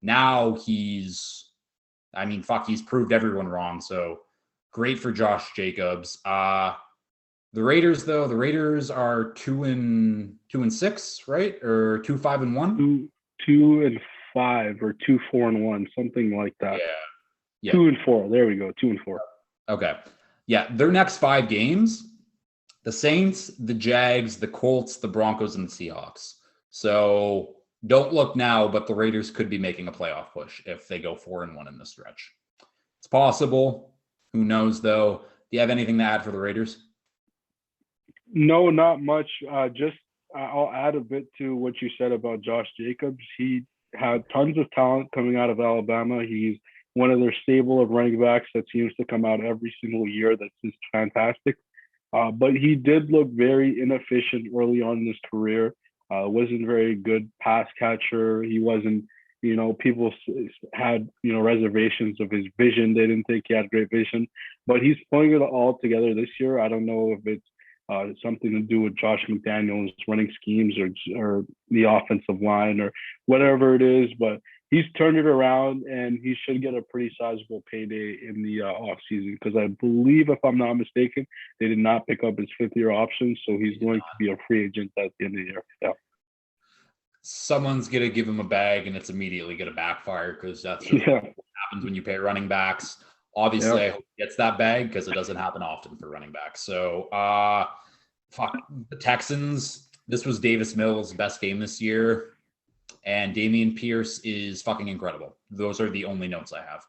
now he's proved everyone wrong. So great for Josh Jacobs. The Raiders are 2-6, right? Or 2-5-1? 2-5 or 2-4-1, something like that. Yeah. 2-4. There we go. 2-4. Okay. Yeah. Their next 5 games, the Saints, the Jags, the Colts, the Broncos, and the Seahawks. So don't look now, but the Raiders could be making a playoff push if they go 4-1 in this stretch. It's possible. Who knows, though? Do you have anything to add for the Raiders? No, not much. I'll add a bit to what you said about Josh Jacobs. He had tons of talent coming out of Alabama. He's one of their stable of running backs that seems to come out every single year. That's just fantastic. But he did look very inefficient early on in his career. Wasn't very good pass catcher. He wasn't, people had, reservations of his vision. They didn't think he had great vision, but he's pulling it all together this year. I don't know if it's something to do with Josh McDaniels running schemes or the offensive line or whatever it is, but he's turned it around and he should get a pretty sizable payday in the off season, because I believe, if I'm not mistaken, they did not pick up his 5th-year option, so he's going to be a free agent at the end of the year. Yeah. Someone's going to give him a bag and it's immediately going to backfire, because that's what happens when you pay running backs. Obviously, I hope he gets that bag because it doesn't happen often for running backs. So, the Texans, this was Davis Mills' best game this year, and Dameon Pierce is fucking incredible. Those are the only notes I have.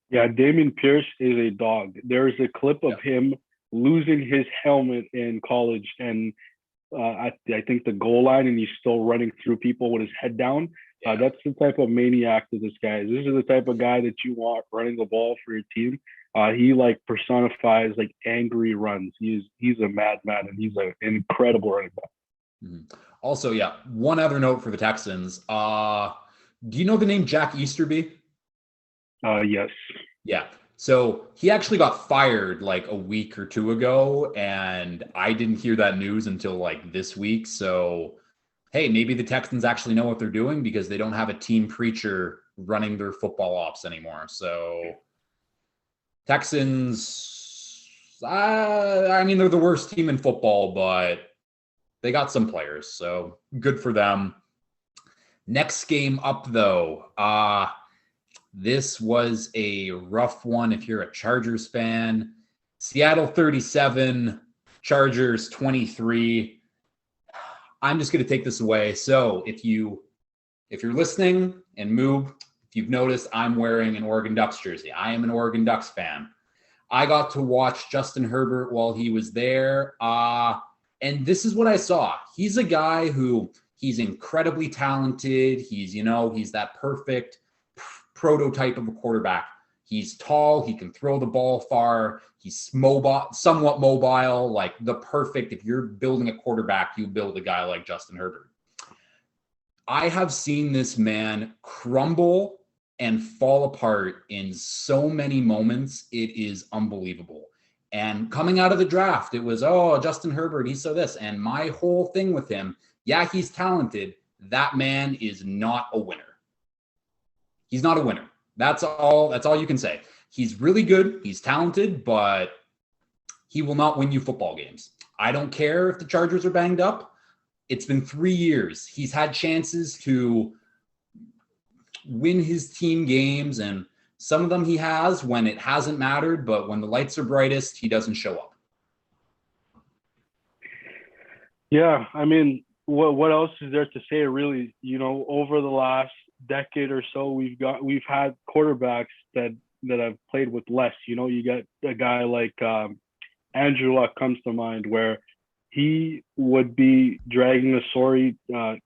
Yeah, Dameon Pierce is a dog. There's a clip of him losing his helmet in college, and I think the goal line, and he's still running through people with his head down. That's the type of maniac that this guy is. This is the type of guy that you want running the ball for your team. He personifies angry runs. He's a madman, and he's an incredible running back. Mm-hmm. Also, one other note for the Texans. Do you know the name Jack Easterby? Yes. Yeah. So he actually got fired like a week or two ago, and I didn't hear that news until like this week. So, hey, maybe the Texans actually know what they're doing because they don't have a team preacher running their football ops anymore. So, Texans, I mean, they're the worst team in football, but they got some players. So, good for them. Next game up, though. This was a rough one if you're a Chargers fan. Seattle 37, Chargers 23. I'm just going to take this away. So if you're listening, and Moub, if you've noticed, I'm wearing an Oregon Ducks jersey. I am an Oregon Ducks fan. I got to watch Justin Herbert while he was there. And this is what I saw. He's a guy who he's incredibly talented. He's that perfect prototype of a quarterback. He's tall. He can throw the ball far. He's mobile, somewhat mobile, like the perfect. If you're building a quarterback, you build a guy like Justin Herbert. I have seen this man crumble and fall apart in so many moments. It is unbelievable. And coming out of the draft, it was, Justin Herbert, he's so this. And my whole thing with him, yeah, he's talented. That man is not a winner. He's not a winner. That's all you can say. He's really good. He's talented, but he will not win you football games. I don't care if the Chargers are banged up. It's been 3 years. He's had chances to win his team games, and some of them he has when it hasn't mattered, but when the lights are brightest, he doesn't show up. Yeah, I mean, what else is there to say, really? Over the last decade or so, we've had quarterbacks that have played with less. You got a guy like Andrew Luck comes to mind, where he would be dragging a sorry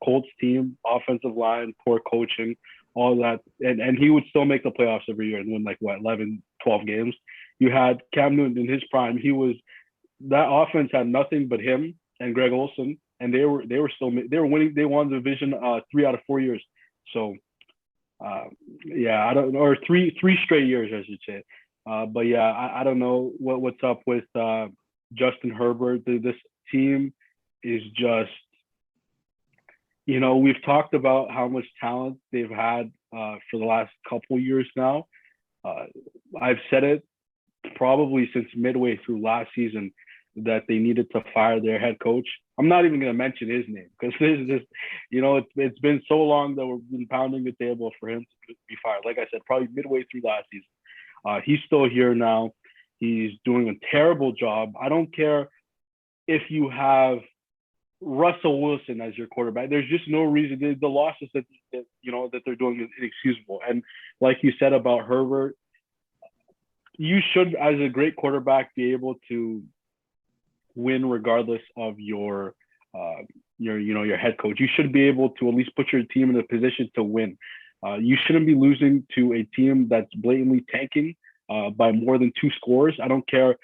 Colts team, offensive line, poor coaching, all that, and he would still make the playoffs every year and win 11, 12 games. You had Cam Newton in his prime. That offense had nothing but him and Greg Olsen, and they were winning. They won the division 3 out of 4 years. So I don't know, or three straight years, I should say. But yeah, I don't know what's up with Justin Herbert. This team is just, we've talked about how much talent they've had for the last couple years now. I've said it probably since midway through last season that they needed to fire their head coach. I'm not even going to mention his name because this is just, it's been so long that we've been pounding the table for him to be fired. Like I said, probably midway through last season. He's still here now. He's doing a terrible job. I don't care if you have Russell Wilson as your quarterback. There's just no reason. The losses that they're doing is inexcusable. And like you said about Herbert, you should, as a great quarterback, be able to win regardless of your head coach. You should be able to at least put your team in a position to win. You shouldn't be losing to a team that's blatantly tanking by more than 2 scores. I don't care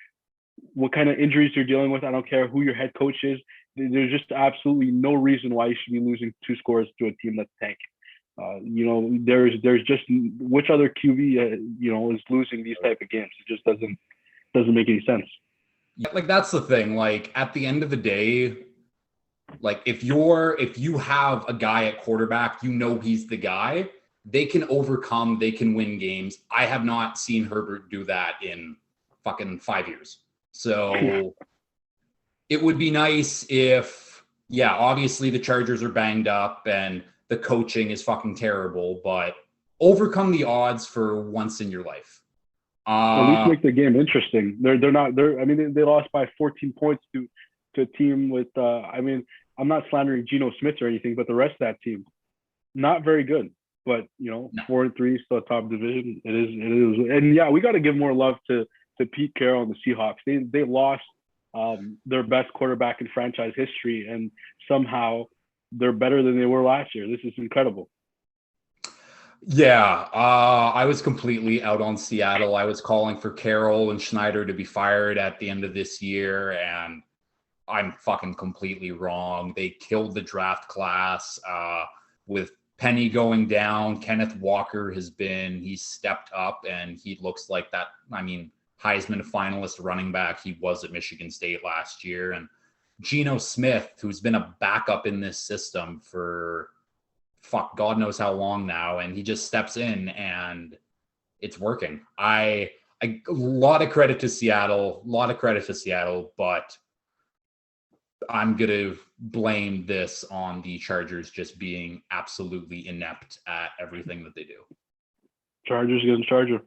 what kind of injuries you're dealing with. I don't care who your head coach is. There's just absolutely no reason why you should be losing 2 scores to a team that's tanking. There's just, which other QB is losing these type of games? It just doesn't make any sense. Yeah, that's the thing. At the end of the day, if you have a guy at quarterback, he's the guy. They can overcome. They can win games. I have not seen Herbert do that in fucking 5 years. So it would be nice if, obviously the Chargers are banged up and the coaching is fucking terrible, but overcome the odds for once in your life. At least make the game interesting. They lost by 14 points to a team with. I'm not slandering Geno Smith or anything, but the rest of that team, not very good. But 4-3, still top division. It is, and yeah, we got to give more love to Pete Carroll and the Seahawks. They lost their best quarterback in franchise history, and somehow they're better than they were last year. This is incredible. Yeah, I was completely out on Seattle. I was calling for Carroll and Schneider to be fired at the end of this year, and I'm fucking completely wrong. They killed the draft class with Penny going down, Kenneth Walker he's stepped up and he looks like that. I mean, Heisman finalist running back he was at Michigan State last year. And Geno Smith, who's been a backup in this system for God knows how long now. And he just steps in and it's working. A lot of credit to Seattle, but I'm going to blame this on the Chargers just being absolutely inept at everything that they do. Chargers against Charger.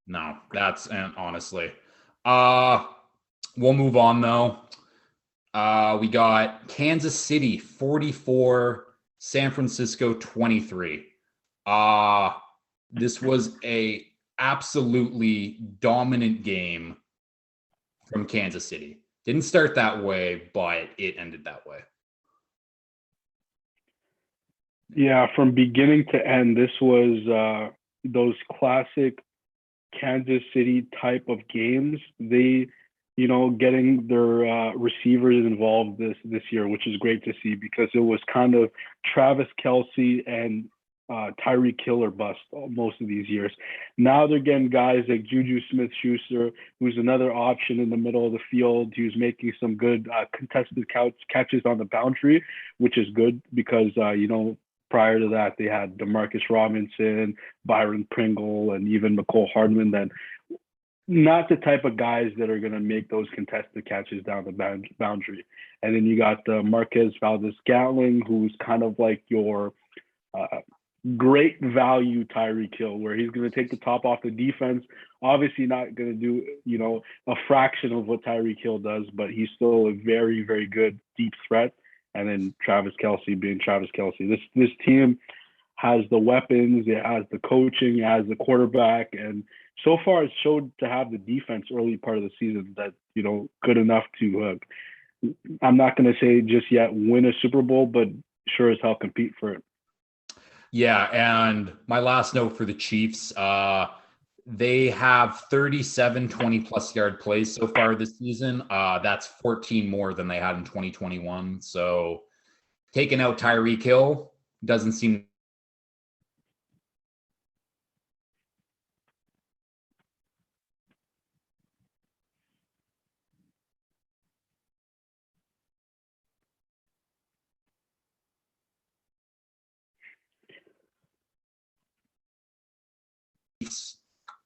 No, that's honestly. We'll move on though. We got Kansas City 44, San Francisco 23. This was a absolutely dominant game from Kansas City. Didn't start that way, but it ended that way. Yeah, from beginning to end, this was those classic Kansas City type of games. They, getting their receivers involved this year, which is great to see because it was kind of Travis Kelce and Tyreek Hill or bust most of these years. Now they're getting guys like Juju Smith-Schuster, who's another option in the middle of the field, who's making some good contested catches on the boundary, which is good because, prior to that, they had Demarcus Robinson, Byron Pringle, and even McCole Hardman. Then not the type of guys that are going to make those contested catches down the boundary. And then you got Marquez Valdez-Scantling, who's kind of like your great value Tyreek Hill, where he's going to take the top off the defense. Obviously not going to do, a fraction of what Tyreek Hill does, but he's still a very, very good deep threat. And then Travis Kelce being Travis Kelce. This team has the weapons, it has the coaching, it has the quarterback, and so far it's showed to have the defense early part of the season that, good enough to, I'm not going to say just yet win a Super Bowl, but sure as hell compete for it. Yeah, and my last note for the Chiefs, they have 37 20-plus yard plays so far this season. That's 14 more than they had in 2021. So taking out Tyreek Hill doesn't seem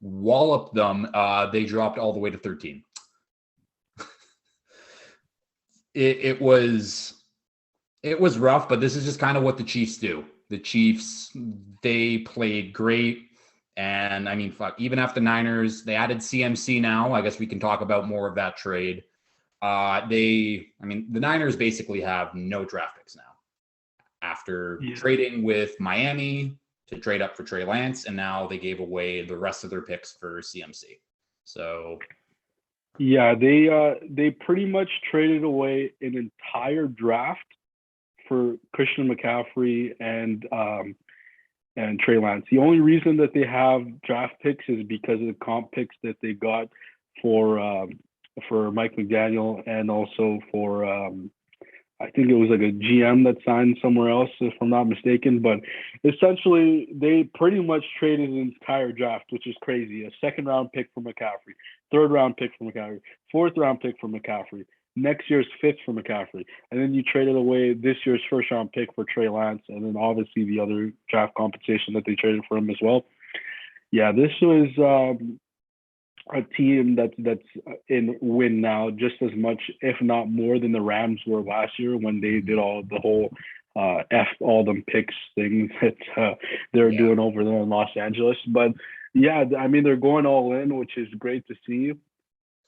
wallop them. They dropped all the way to 13. It was rough, but this is just kind of what the Chiefs do. The Chiefs, they played great. And I mean, even after Niners, they added CMC now. I guess we can talk about more of that trade. The Niners basically have no draft picks now after trading with Miami to trade up for Trey Lance, and now they gave away the rest of their picks for CMC. So, yeah, they pretty much traded away an entire draft for Christian McCaffrey and Trey Lance. The only reason that they have draft picks is because of the comp picks that they got for Mike McDaniel and also for I think it was like a GM that signed somewhere else, if I'm not mistaken. But essentially, they pretty much traded an entire draft, which is crazy. A second-round pick for McCaffrey, third-round pick for McCaffrey, fourth-round pick for McCaffrey, next year's fifth for McCaffrey. And then you traded away this year's first-round pick for Trey Lance, and then obviously the other draft compensation that they traded for him as well. Yeah, this was a team that's in win now just as much, if not more, than the Rams were last year when they did the whole F all them picks thing that they're doing over there in Los Angeles. But yeah, I mean, they're going all in, which is great to see.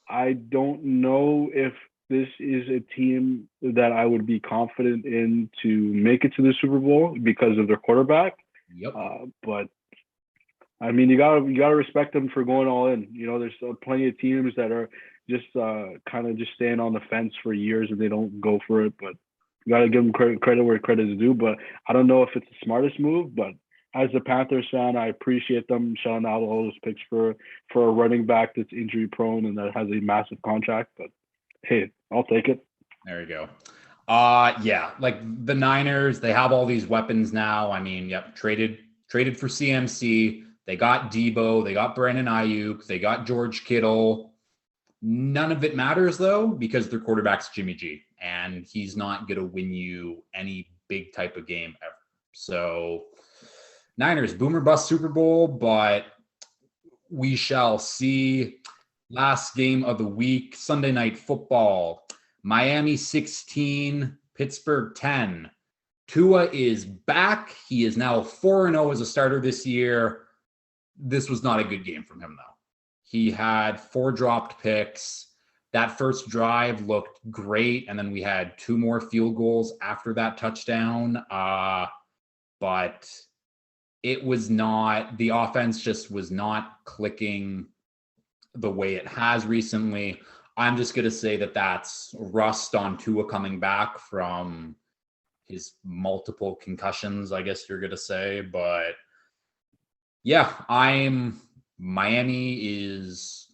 I don't know if this is a team that I would be confident in to make it to the Super Bowl because of their quarterback. Yep. But I mean, you gotta respect them for going all in. There's plenty of teams that are just kind of just staying on the fence for years and they don't go for it. But you gotta give them credit where credit is due. But I don't know if it's the smartest move. But as a Panthers fan, I appreciate them shelling out all those picks for a running back that's injury prone and that has a massive contract. But hey, I'll take it. There you go. Yeah, like the Niners, they have all these weapons now. I mean, yep, traded for CMC. They got Debo, they got Brandon Ayuk, they got George Kittle. None of it matters though, because their quarterback's Jimmy G, and he's not gonna win you any big type of game ever. So Niners, boomer bust Super Bowl, but we shall see. Last game of the week, Sunday Night Football. Miami 16, Pittsburgh 10. Tua is back. He is now 4-0 as a starter this year. This was not a good game from him, though. He had 4 dropped picks. That first drive looked great, and then we had 2 more field goals after that touchdown. But it was not, the offense just was not clicking the way it has recently. I'm just going to say that that's rust on Tua coming back from his multiple concussions, I guess you're going to say. But yeah, Miami is,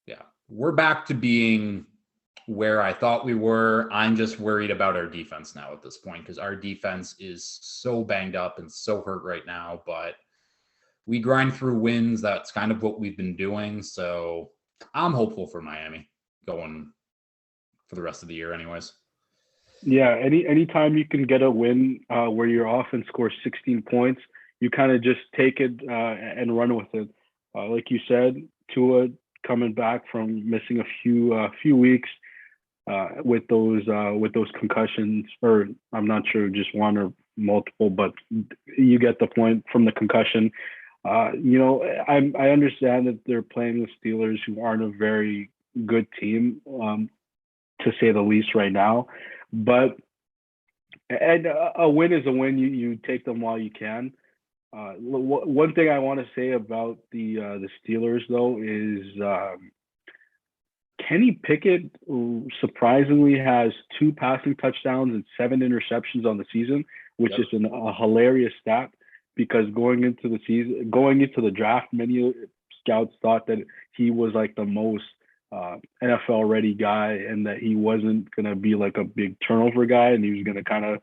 yeah, we're back to being where I thought we were. I'm just worried about our defense now at this point because our defense is so banged up and so hurt right now. But we grind through wins. That's kind of what we've been doing. So I'm hopeful for Miami going for the rest of the year anyways. Yeah, anytime you can get a win where your offense scores 16 points, you kind of just take it and run with it. Like you said, Tua coming back from missing a few weeks with those concussions, or I'm not sure just one or multiple, but you get the point from the concussion. I understand that they're playing the Steelers, who aren't a very good team, to say the least, right now. But and a win is a win. You take them while you can. One thing I want to say about the Steelers though is Kenny Pickett surprisingly has 2 passing touchdowns and 7 interceptions on the season, which Yep. is a hilarious stat because going into the draft, many scouts thought that he was like the most NFL ready guy and that he wasn't going to be like a big turnover guy and he was going to kind of,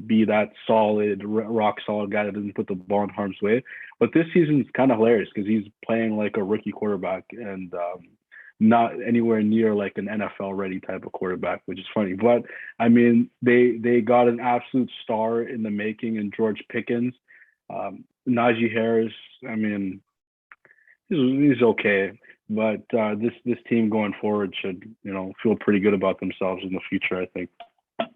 be that solid, rock solid guy that doesn't put the ball in harm's way. But this season is kind of hilarious because he's playing like a rookie quarterback and not anywhere near like an NFL ready type of quarterback, which is funny. But I mean, they got an absolute star in the making in George Pickens. Najee Harris, I mean, he's okay, but this team going forward should feel pretty good about themselves in the future. I think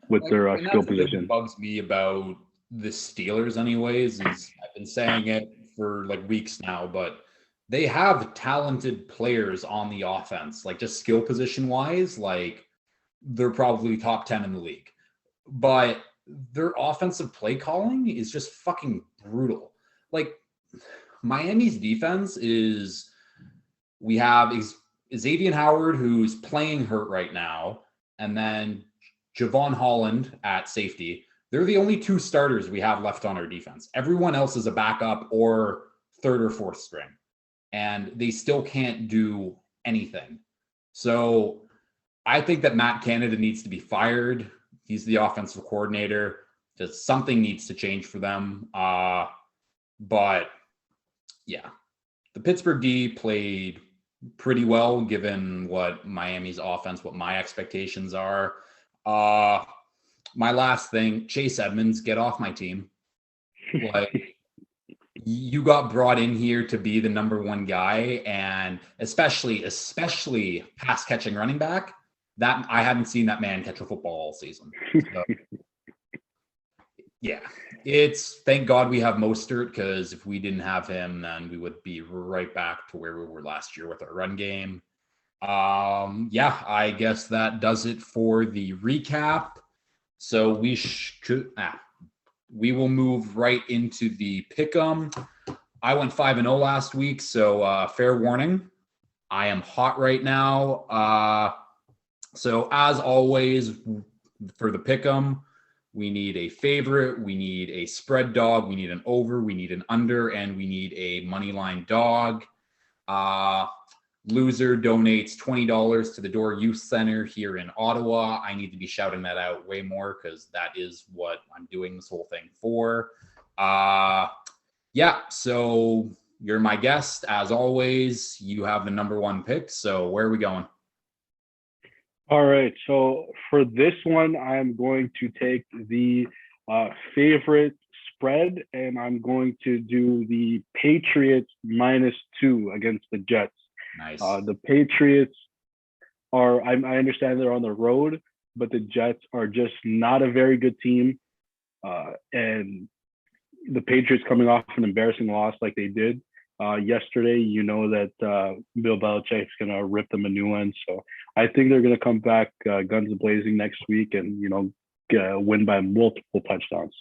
with their And skill that's what position. bugs me about the Steelers anyways, is I've been saying it for like weeks now, but they have talented players on the offense, like just skill position wise, like they're probably top 10 in the league. But their offensive play calling is just fucking brutal. Like Miami's defense is, we have Xavier Howard, who's playing hurt right now, and then Javon Holland at safety. They're the only 2 starters we have left on our defense. Everyone else is a backup or 3rd or 4th string, and they still can't do anything. So I think that Matt Canada needs to be fired. He's the offensive coordinator. Just something needs to change for them. But yeah, the Pittsburgh D played pretty well given what Miami's offense, what my expectations are. My last thing, Chase Edmonds, get off my team. Like, you got brought in here to be the number 1 guy, and especially pass catching running back. That I haven't seen that man catch a football all season. So, yeah, it's thank God we have Mostert, because if we didn't have him, then we would be right back to where we were last year with our run game. Yeah, I guess that does it for the recap. So we will move right into the pick'em. I went 5-0 last week, so fair warning, I am hot right now. So as always, for the pick'em, we need a favorite, we need a spread dog, we need an over, we need an under, and we need a money line dog. Loser donates $20 to the Door Youth Center here in Ottawa. I need to be shouting that out way more because that is what I'm doing this whole thing for. Yeah, so you're my guest. As always, you have the number one pick. So where are we going? All right. So for this one, I'm going to take the favorite spread, and I'm going to do the Patriots -2 against the Jets. Nice. The Patriots I understand they're on the road, but the Jets are just not a very good team. And the Patriots coming off an embarrassing loss like they did yesterday, you know that Bill Belichick's going to rip them a new one. So I think they're going to come back guns blazing next week and, win by multiple touchdowns.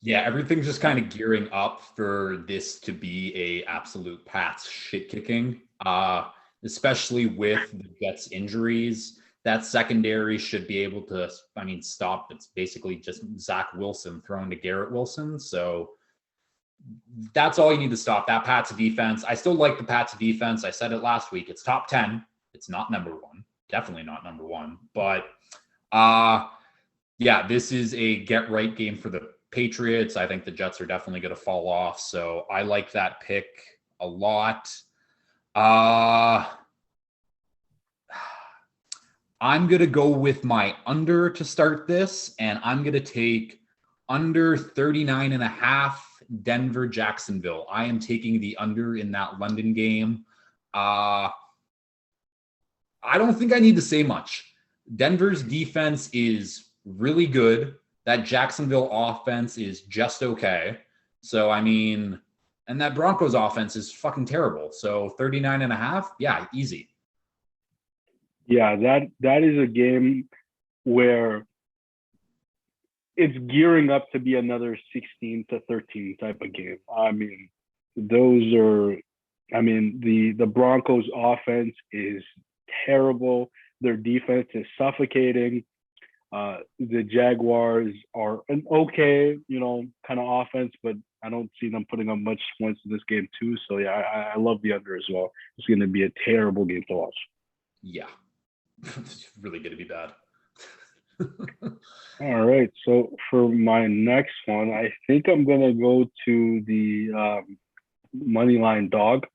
Yeah, everything's just kind of gearing up for this to be a absolute Pats shit kicking, especially with the Jets injuries. That secondary should be able to, stop. It's basically just Zach Wilson thrown to Garrett Wilson. So that's all you need to stop that Pats defense. I still like the Pats defense. I said it last week. It's top 10. It's not number one. Definitely not number one. But yeah, this is a get right game for the Patriots. I think the Jets are definitely going to fall off. So I like that pick a lot. I'm going to go with my under to start this, and I'm going to take under 39.5 Denver Jacksonville. I am taking the under in that London game. I don't think I need to say much. Denver's defense is really good. That Jacksonville offense is just okay. So, and that Broncos offense is fucking terrible. So 39.5, yeah, easy. Yeah, that is a game where it's gearing up to be another 16-13 type of game. The Broncos offense is terrible. Their defense is suffocating. The Jaguars are an okay, kind of offense, but I don't see them putting up much points in this game too. So yeah, I love the under as well. It's going to be a terrible game to watch. Yeah, it's really going to be bad. All right. So for my next one, I think I'm going to go to the money line dog.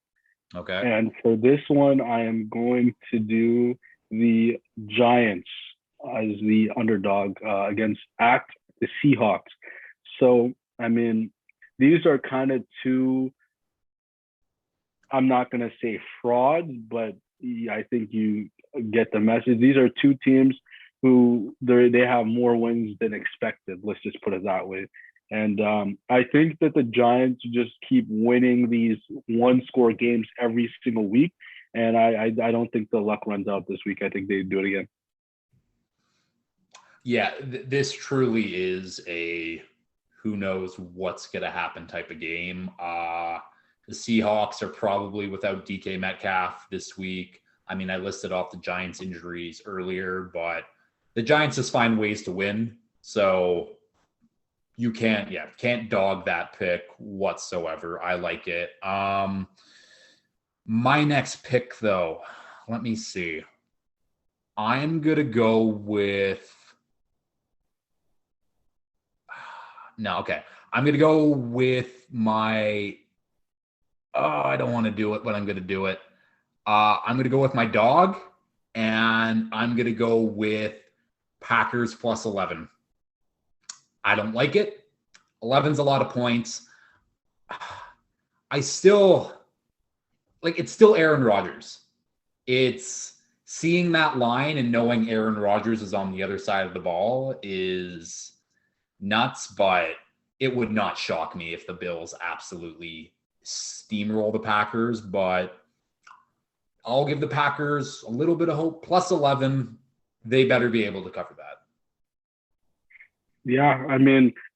Okay. And for this one, I am going to do the Giants as the underdog against the Seahawks. So, these are kind of two, I'm not going to say frauds, but I think you get the message. These are two teams who they have more wins than expected. Let's just put it that way. And I think that the Giants just keep winning these one-score games every single week. And I don't think the luck runs out this week. I think they do it again. Yeah, this truly is a who knows what's going to happen type of game. The Seahawks are probably without DK Metcalf this week. I listed off the Giants' injuries earlier, but the Giants just find ways to win. So you can't dog that pick whatsoever. I like it. My next pick, though, let me see. I'm going to go with... No, okay. I'm going to go with my... I don't want to do it, but I'm going to do it. I'm going to go with my dog, and I'm going to go with Packers plus 11. I don't like it. 11's a lot of points. It's still Aaron Rodgers. It's seeing that line and knowing Aaron Rodgers is on the other side of the ball is nuts, but it would not shock me if the Bills absolutely steamroll the Packers, but I'll give the Packers a little bit of hope. Plus 11, they better be able to cover that. Yeah,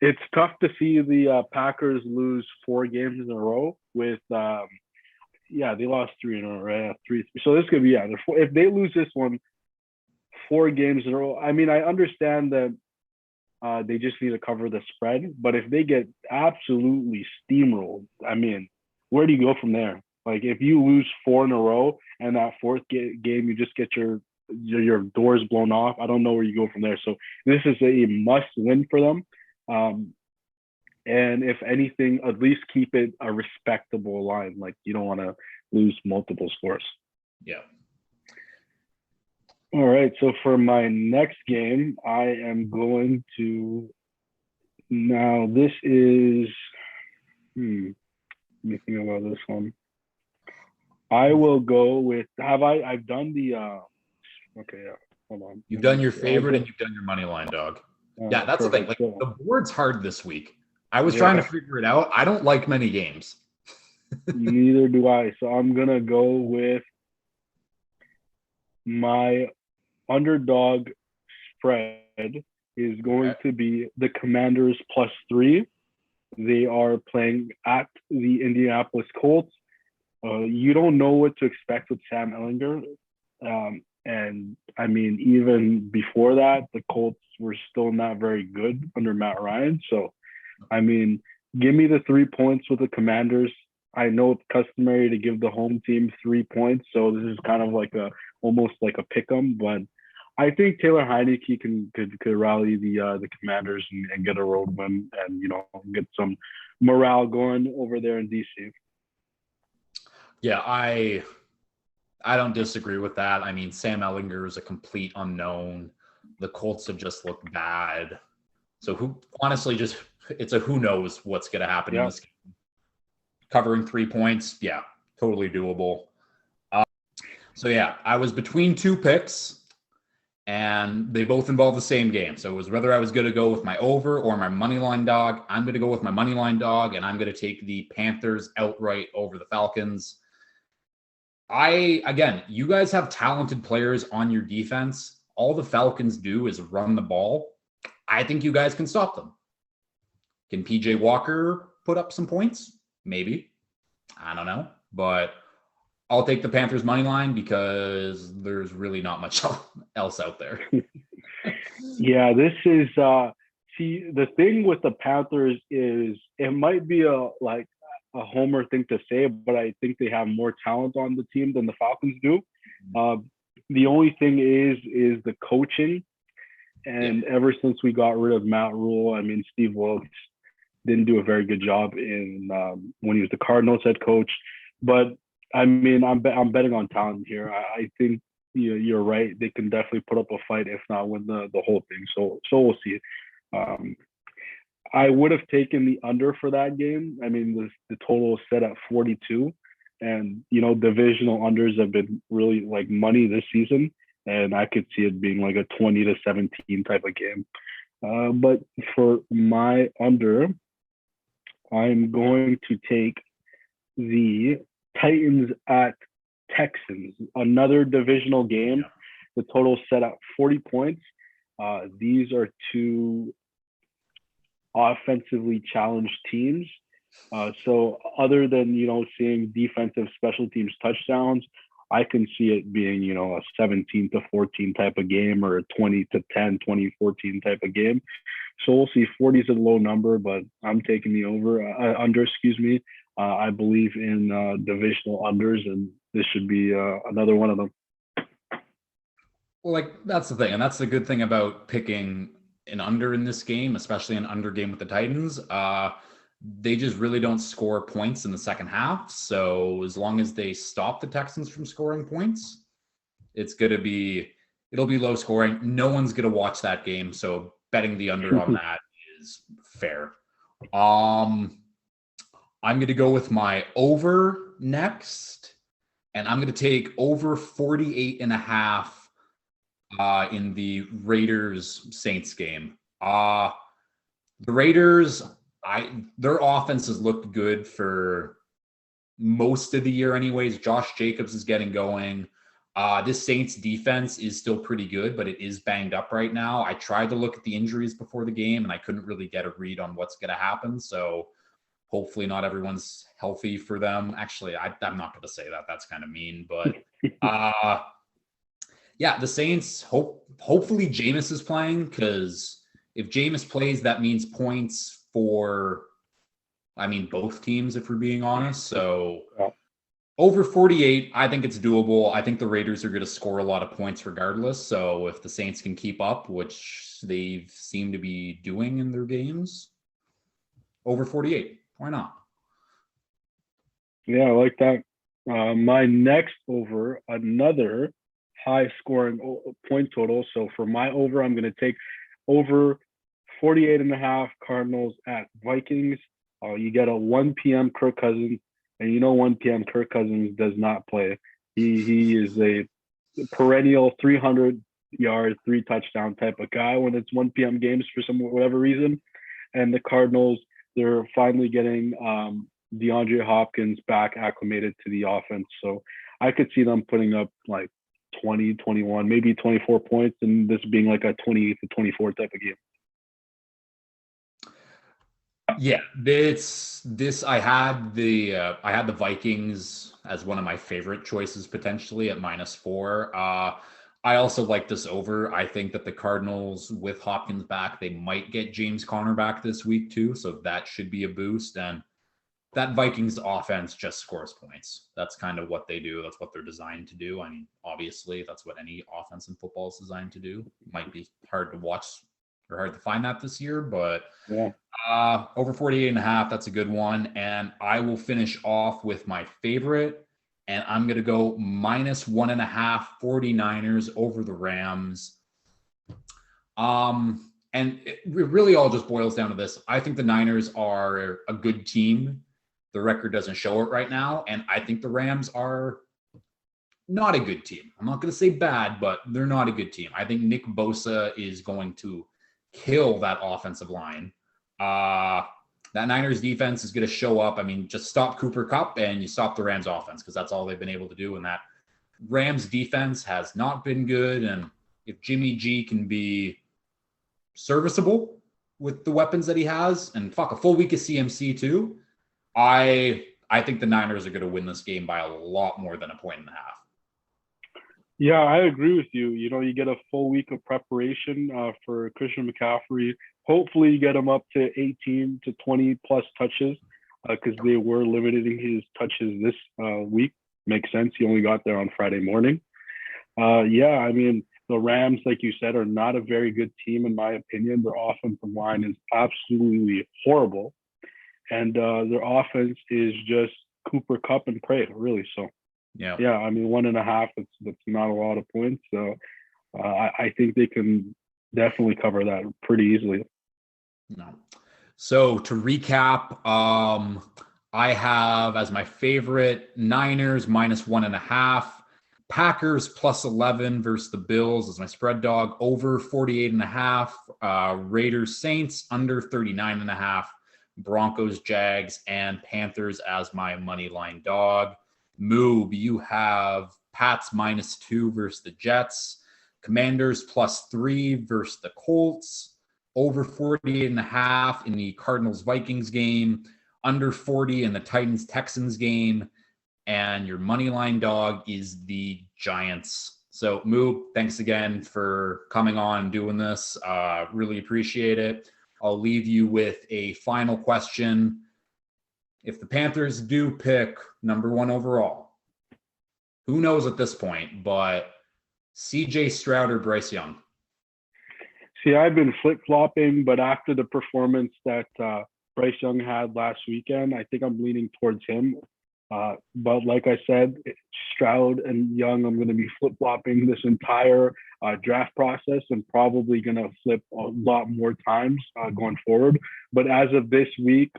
it's tough to see the Packers lose 4 games in a row with, they lost 3 in a row, right? 3. So this could be, if they lose this one 4 games in a row, I understand that they just need to cover the spread, but if they get absolutely steamrolled, where do you go from there? Like if you lose 4 in a row and that fourth game you just get your doors blown off, I don't know where you go from there. So this is a must win for them. And if anything, at least keep it a respectable line. Like you don't want to lose multiple scores. Yeah. All right. So for my next game, I am going to. Now this is. Let me think about this one. I will go with. I've done the. Okay. Yeah. Hold on. You've done your favorite and you've done your money line, dog. Yeah, that's perfect. the thing. Like the board's hard this week. I was trying to figure it out. I don't like many games. Neither do I. So I'm gonna go with my underdog spread is going to be the Commanders +3. They are playing at the Indianapolis Colts. You don't know what to expect with Sam Ehlinger. And I mean, even before that, the Colts were still not very good under Matt Ryan. So, I mean, give me the 3 points with the Commanders. I know it's customary to give the home team 3 points. So this is kind of like almost like a pick 'em, but I think Taylor Heineke could rally the Commanders and get a road win and get some morale going over there in DC. Yeah, I don't disagree with that. I mean, Sam Ehlinger is a complete unknown. The Colts have just looked bad. So it's a who knows what's going to happen in this game. Covering 3 points, yeah, totally doable. So yeah, I was between 2 picks. And they both involve the same game. So it was whether I was going to go with my over or my money line dog. I'm going to go with my money line dog, and I'm going to take the Panthers outright over the Falcons. Again, you guys have talented players on your defense. All the Falcons do is run the ball. I think you guys can stop them. Can PJ Walker put up some points? Maybe. I don't know. But I'll take the Panthers money line because there's really not much else out there. Yeah, this is see, the thing with the Panthers is it might be a homer thing to say, but I think they have more talent on the team than the Falcons do. The only thing is the coaching. And ever since we got rid of Matt Rule, I mean, Steve Wilkes didn't do a very good job in when he was the Cardinals head coach. But I mean, I'm betting on talent here. I think you're right. They can definitely put up a fight, if not win the whole thing. So we'll see. I would have taken the under for that game. I mean, the total is set at 42, and divisional unders have been really like money this season, and I could see it being like a 20-17 type of game. But for my under, I'm going to take the Titans at Texans, another divisional game. The total set at 40 points. These are two offensively challenged teams. So other than, seeing defensive special teams touchdowns, I can see it being, a 17-14 type of game or a 20-10, 20-14 type of game. So we'll see. 40 is a low number, but I'm taking the under, excuse me. I believe in divisional unders, and this should be another one of them. Well, that's the thing, and that's the good thing about picking an under in this game, especially an under game with the Titans. They just really don't score points in the second half. So as long as they stop the Texans from scoring points, it'll be low scoring. No one's going to watch that game. So betting the under on that is fair. I'm going to go with my over next, and I'm going to take over 48.5 in the Raiders-Saints game. The Raiders, their offense has looked good for most of the year anyways. Josh Jacobs is getting going. This Saints defense is still pretty good, but it is banged up right now. I tried to look at the injuries before the game, and I couldn't really get a read on what's going to happen. So hopefully not everyone's healthy for them. Actually, I'm not going to say that. That's kind of mean. But yeah, the Saints, hopefully Jameis is playing, because if Jameis plays, that means points for, both teams, if we're being honest. So Over 48, I think it's doable. I think the Raiders are going to score a lot of points regardless. So if the Saints can keep up, which they seem to be doing in their games, over 48. Why not? Yeah, I like that. My next over, another high scoring point total. So for my over, I'm going to take over 48 and a half Cardinals at Vikings. You get a 1 p.m. Kirk Cousins, and 1 p.m. Kirk Cousins does not play. He is a perennial 300 yard, 3 touchdown type of guy when it's 1 p.m. games for some whatever reason. And the Cardinals, they're finally getting DeAndre Hopkins back acclimated to the offense. So I could see them putting up like 20, 21, maybe 24 points, and this being like a 28 to 24 type of game. Yeah, this I had the Vikings as one of my favorite choices potentially at -4. I also like this over. I think that the Cardinals with Hopkins back, they might get James Conner back this week too, so that should be a boost. And that Vikings offense just scores points. That's kind of what they do. That's what they're designed to do. I mean, obviously, that's what any offense in football is designed to do. Might be hard to watch or hard to find that this year, but Yeah. over 48 and a half, that's a good one. And I will finish off with my favorite, and I'm going to go -1.5 49ers over the Rams. And it really all just boils down to this. I think the Niners are a good team. The record doesn't show it right now. And I think the Rams are not a good team. I'm not going to say bad, but they're not a good team. I think Nick Bosa is going to kill that offensive line. That Niners defense is going to show up. I mean, just stop Cooper Kupp and you stop the Rams offense because that's all they've been able to do. And that Rams defense has not been good. And if Jimmy G can be serviceable with the weapons that he has, and a full week of CMC too, I think the Niners are going to win this game by a lot more than 1.5 points. Yeah, I agree with you. You get a full week of preparation for Christian McCaffrey. Hopefully, you get him up to 18 to 20 plus touches because they were limiting his touches this week. Makes sense. He only got there on Friday morning. Yeah, I mean, the Rams, like you said, are not a very good team, in my opinion. Their offensive line is absolutely horrible. And their offense is just Cooper Kupp and pray, really. So, yeah, I mean, 1.5, that's not a lot of points. So I think they can definitely cover that pretty easily. No. So to recap, I have as my favorite Niners -1.5, Packers +11 versus the Bills as my spread dog, over 48.5, Raiders Saints under 39.5, Broncos Jags, and Panthers as my money line dog. Moub, you have Pats -2 versus the Jets, Commanders +3 versus the Colts, over 48.5 in the Cardinals Vikings game, under 40 in the Titans Texans game, and your money line dog is the Giants. So Moub, thanks again for coming on and doing this. Really appreciate it. I'll leave you with a final question. If the Panthers do pick number 1 overall, who knows at this point, but CJ Stroud or Bryce Young? See, I've been flip-flopping, but after the performance that Bryce Young had last weekend, I think I'm leaning towards him. But like I said, Stroud and Young, I'm going to be flip-flopping this entire draft process and probably going to flip a lot more times going forward. But as of this week,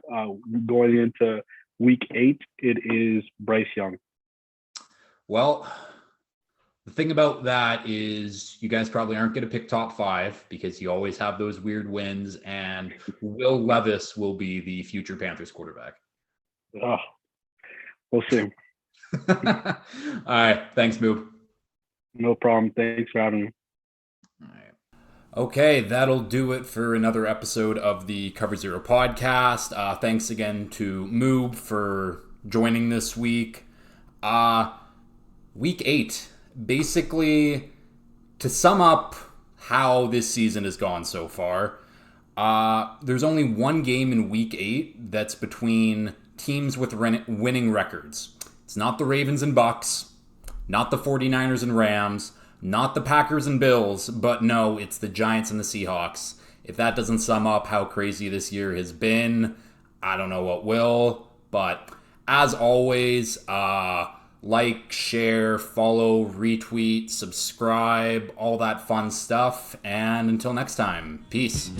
going into week 8, it is Bryce Young. Well, the thing about that is you guys probably aren't going to pick top 5 because you always have those weird wins, and Will Levis will be the future Panthers quarterback. Oh, we'll see. All right. Thanks, Moub. No problem. Thanks for having me. All right. Okay, that'll do it for another episode of the Cover Zero podcast. Thanks again to Moub for joining this week. Week 8. Basically, to sum up how this season has gone so far, there's only one game in week 8 that's between teams with winning records. It's not the Ravens and Bucks, not the 49ers and Rams, not the Packers and Bills, but no, it's the Giants and the Seahawks. If that doesn't sum up how crazy this year has been, I don't know what will. But as always, like, share, follow, retweet, subscribe, all that fun stuff. And until next time, peace.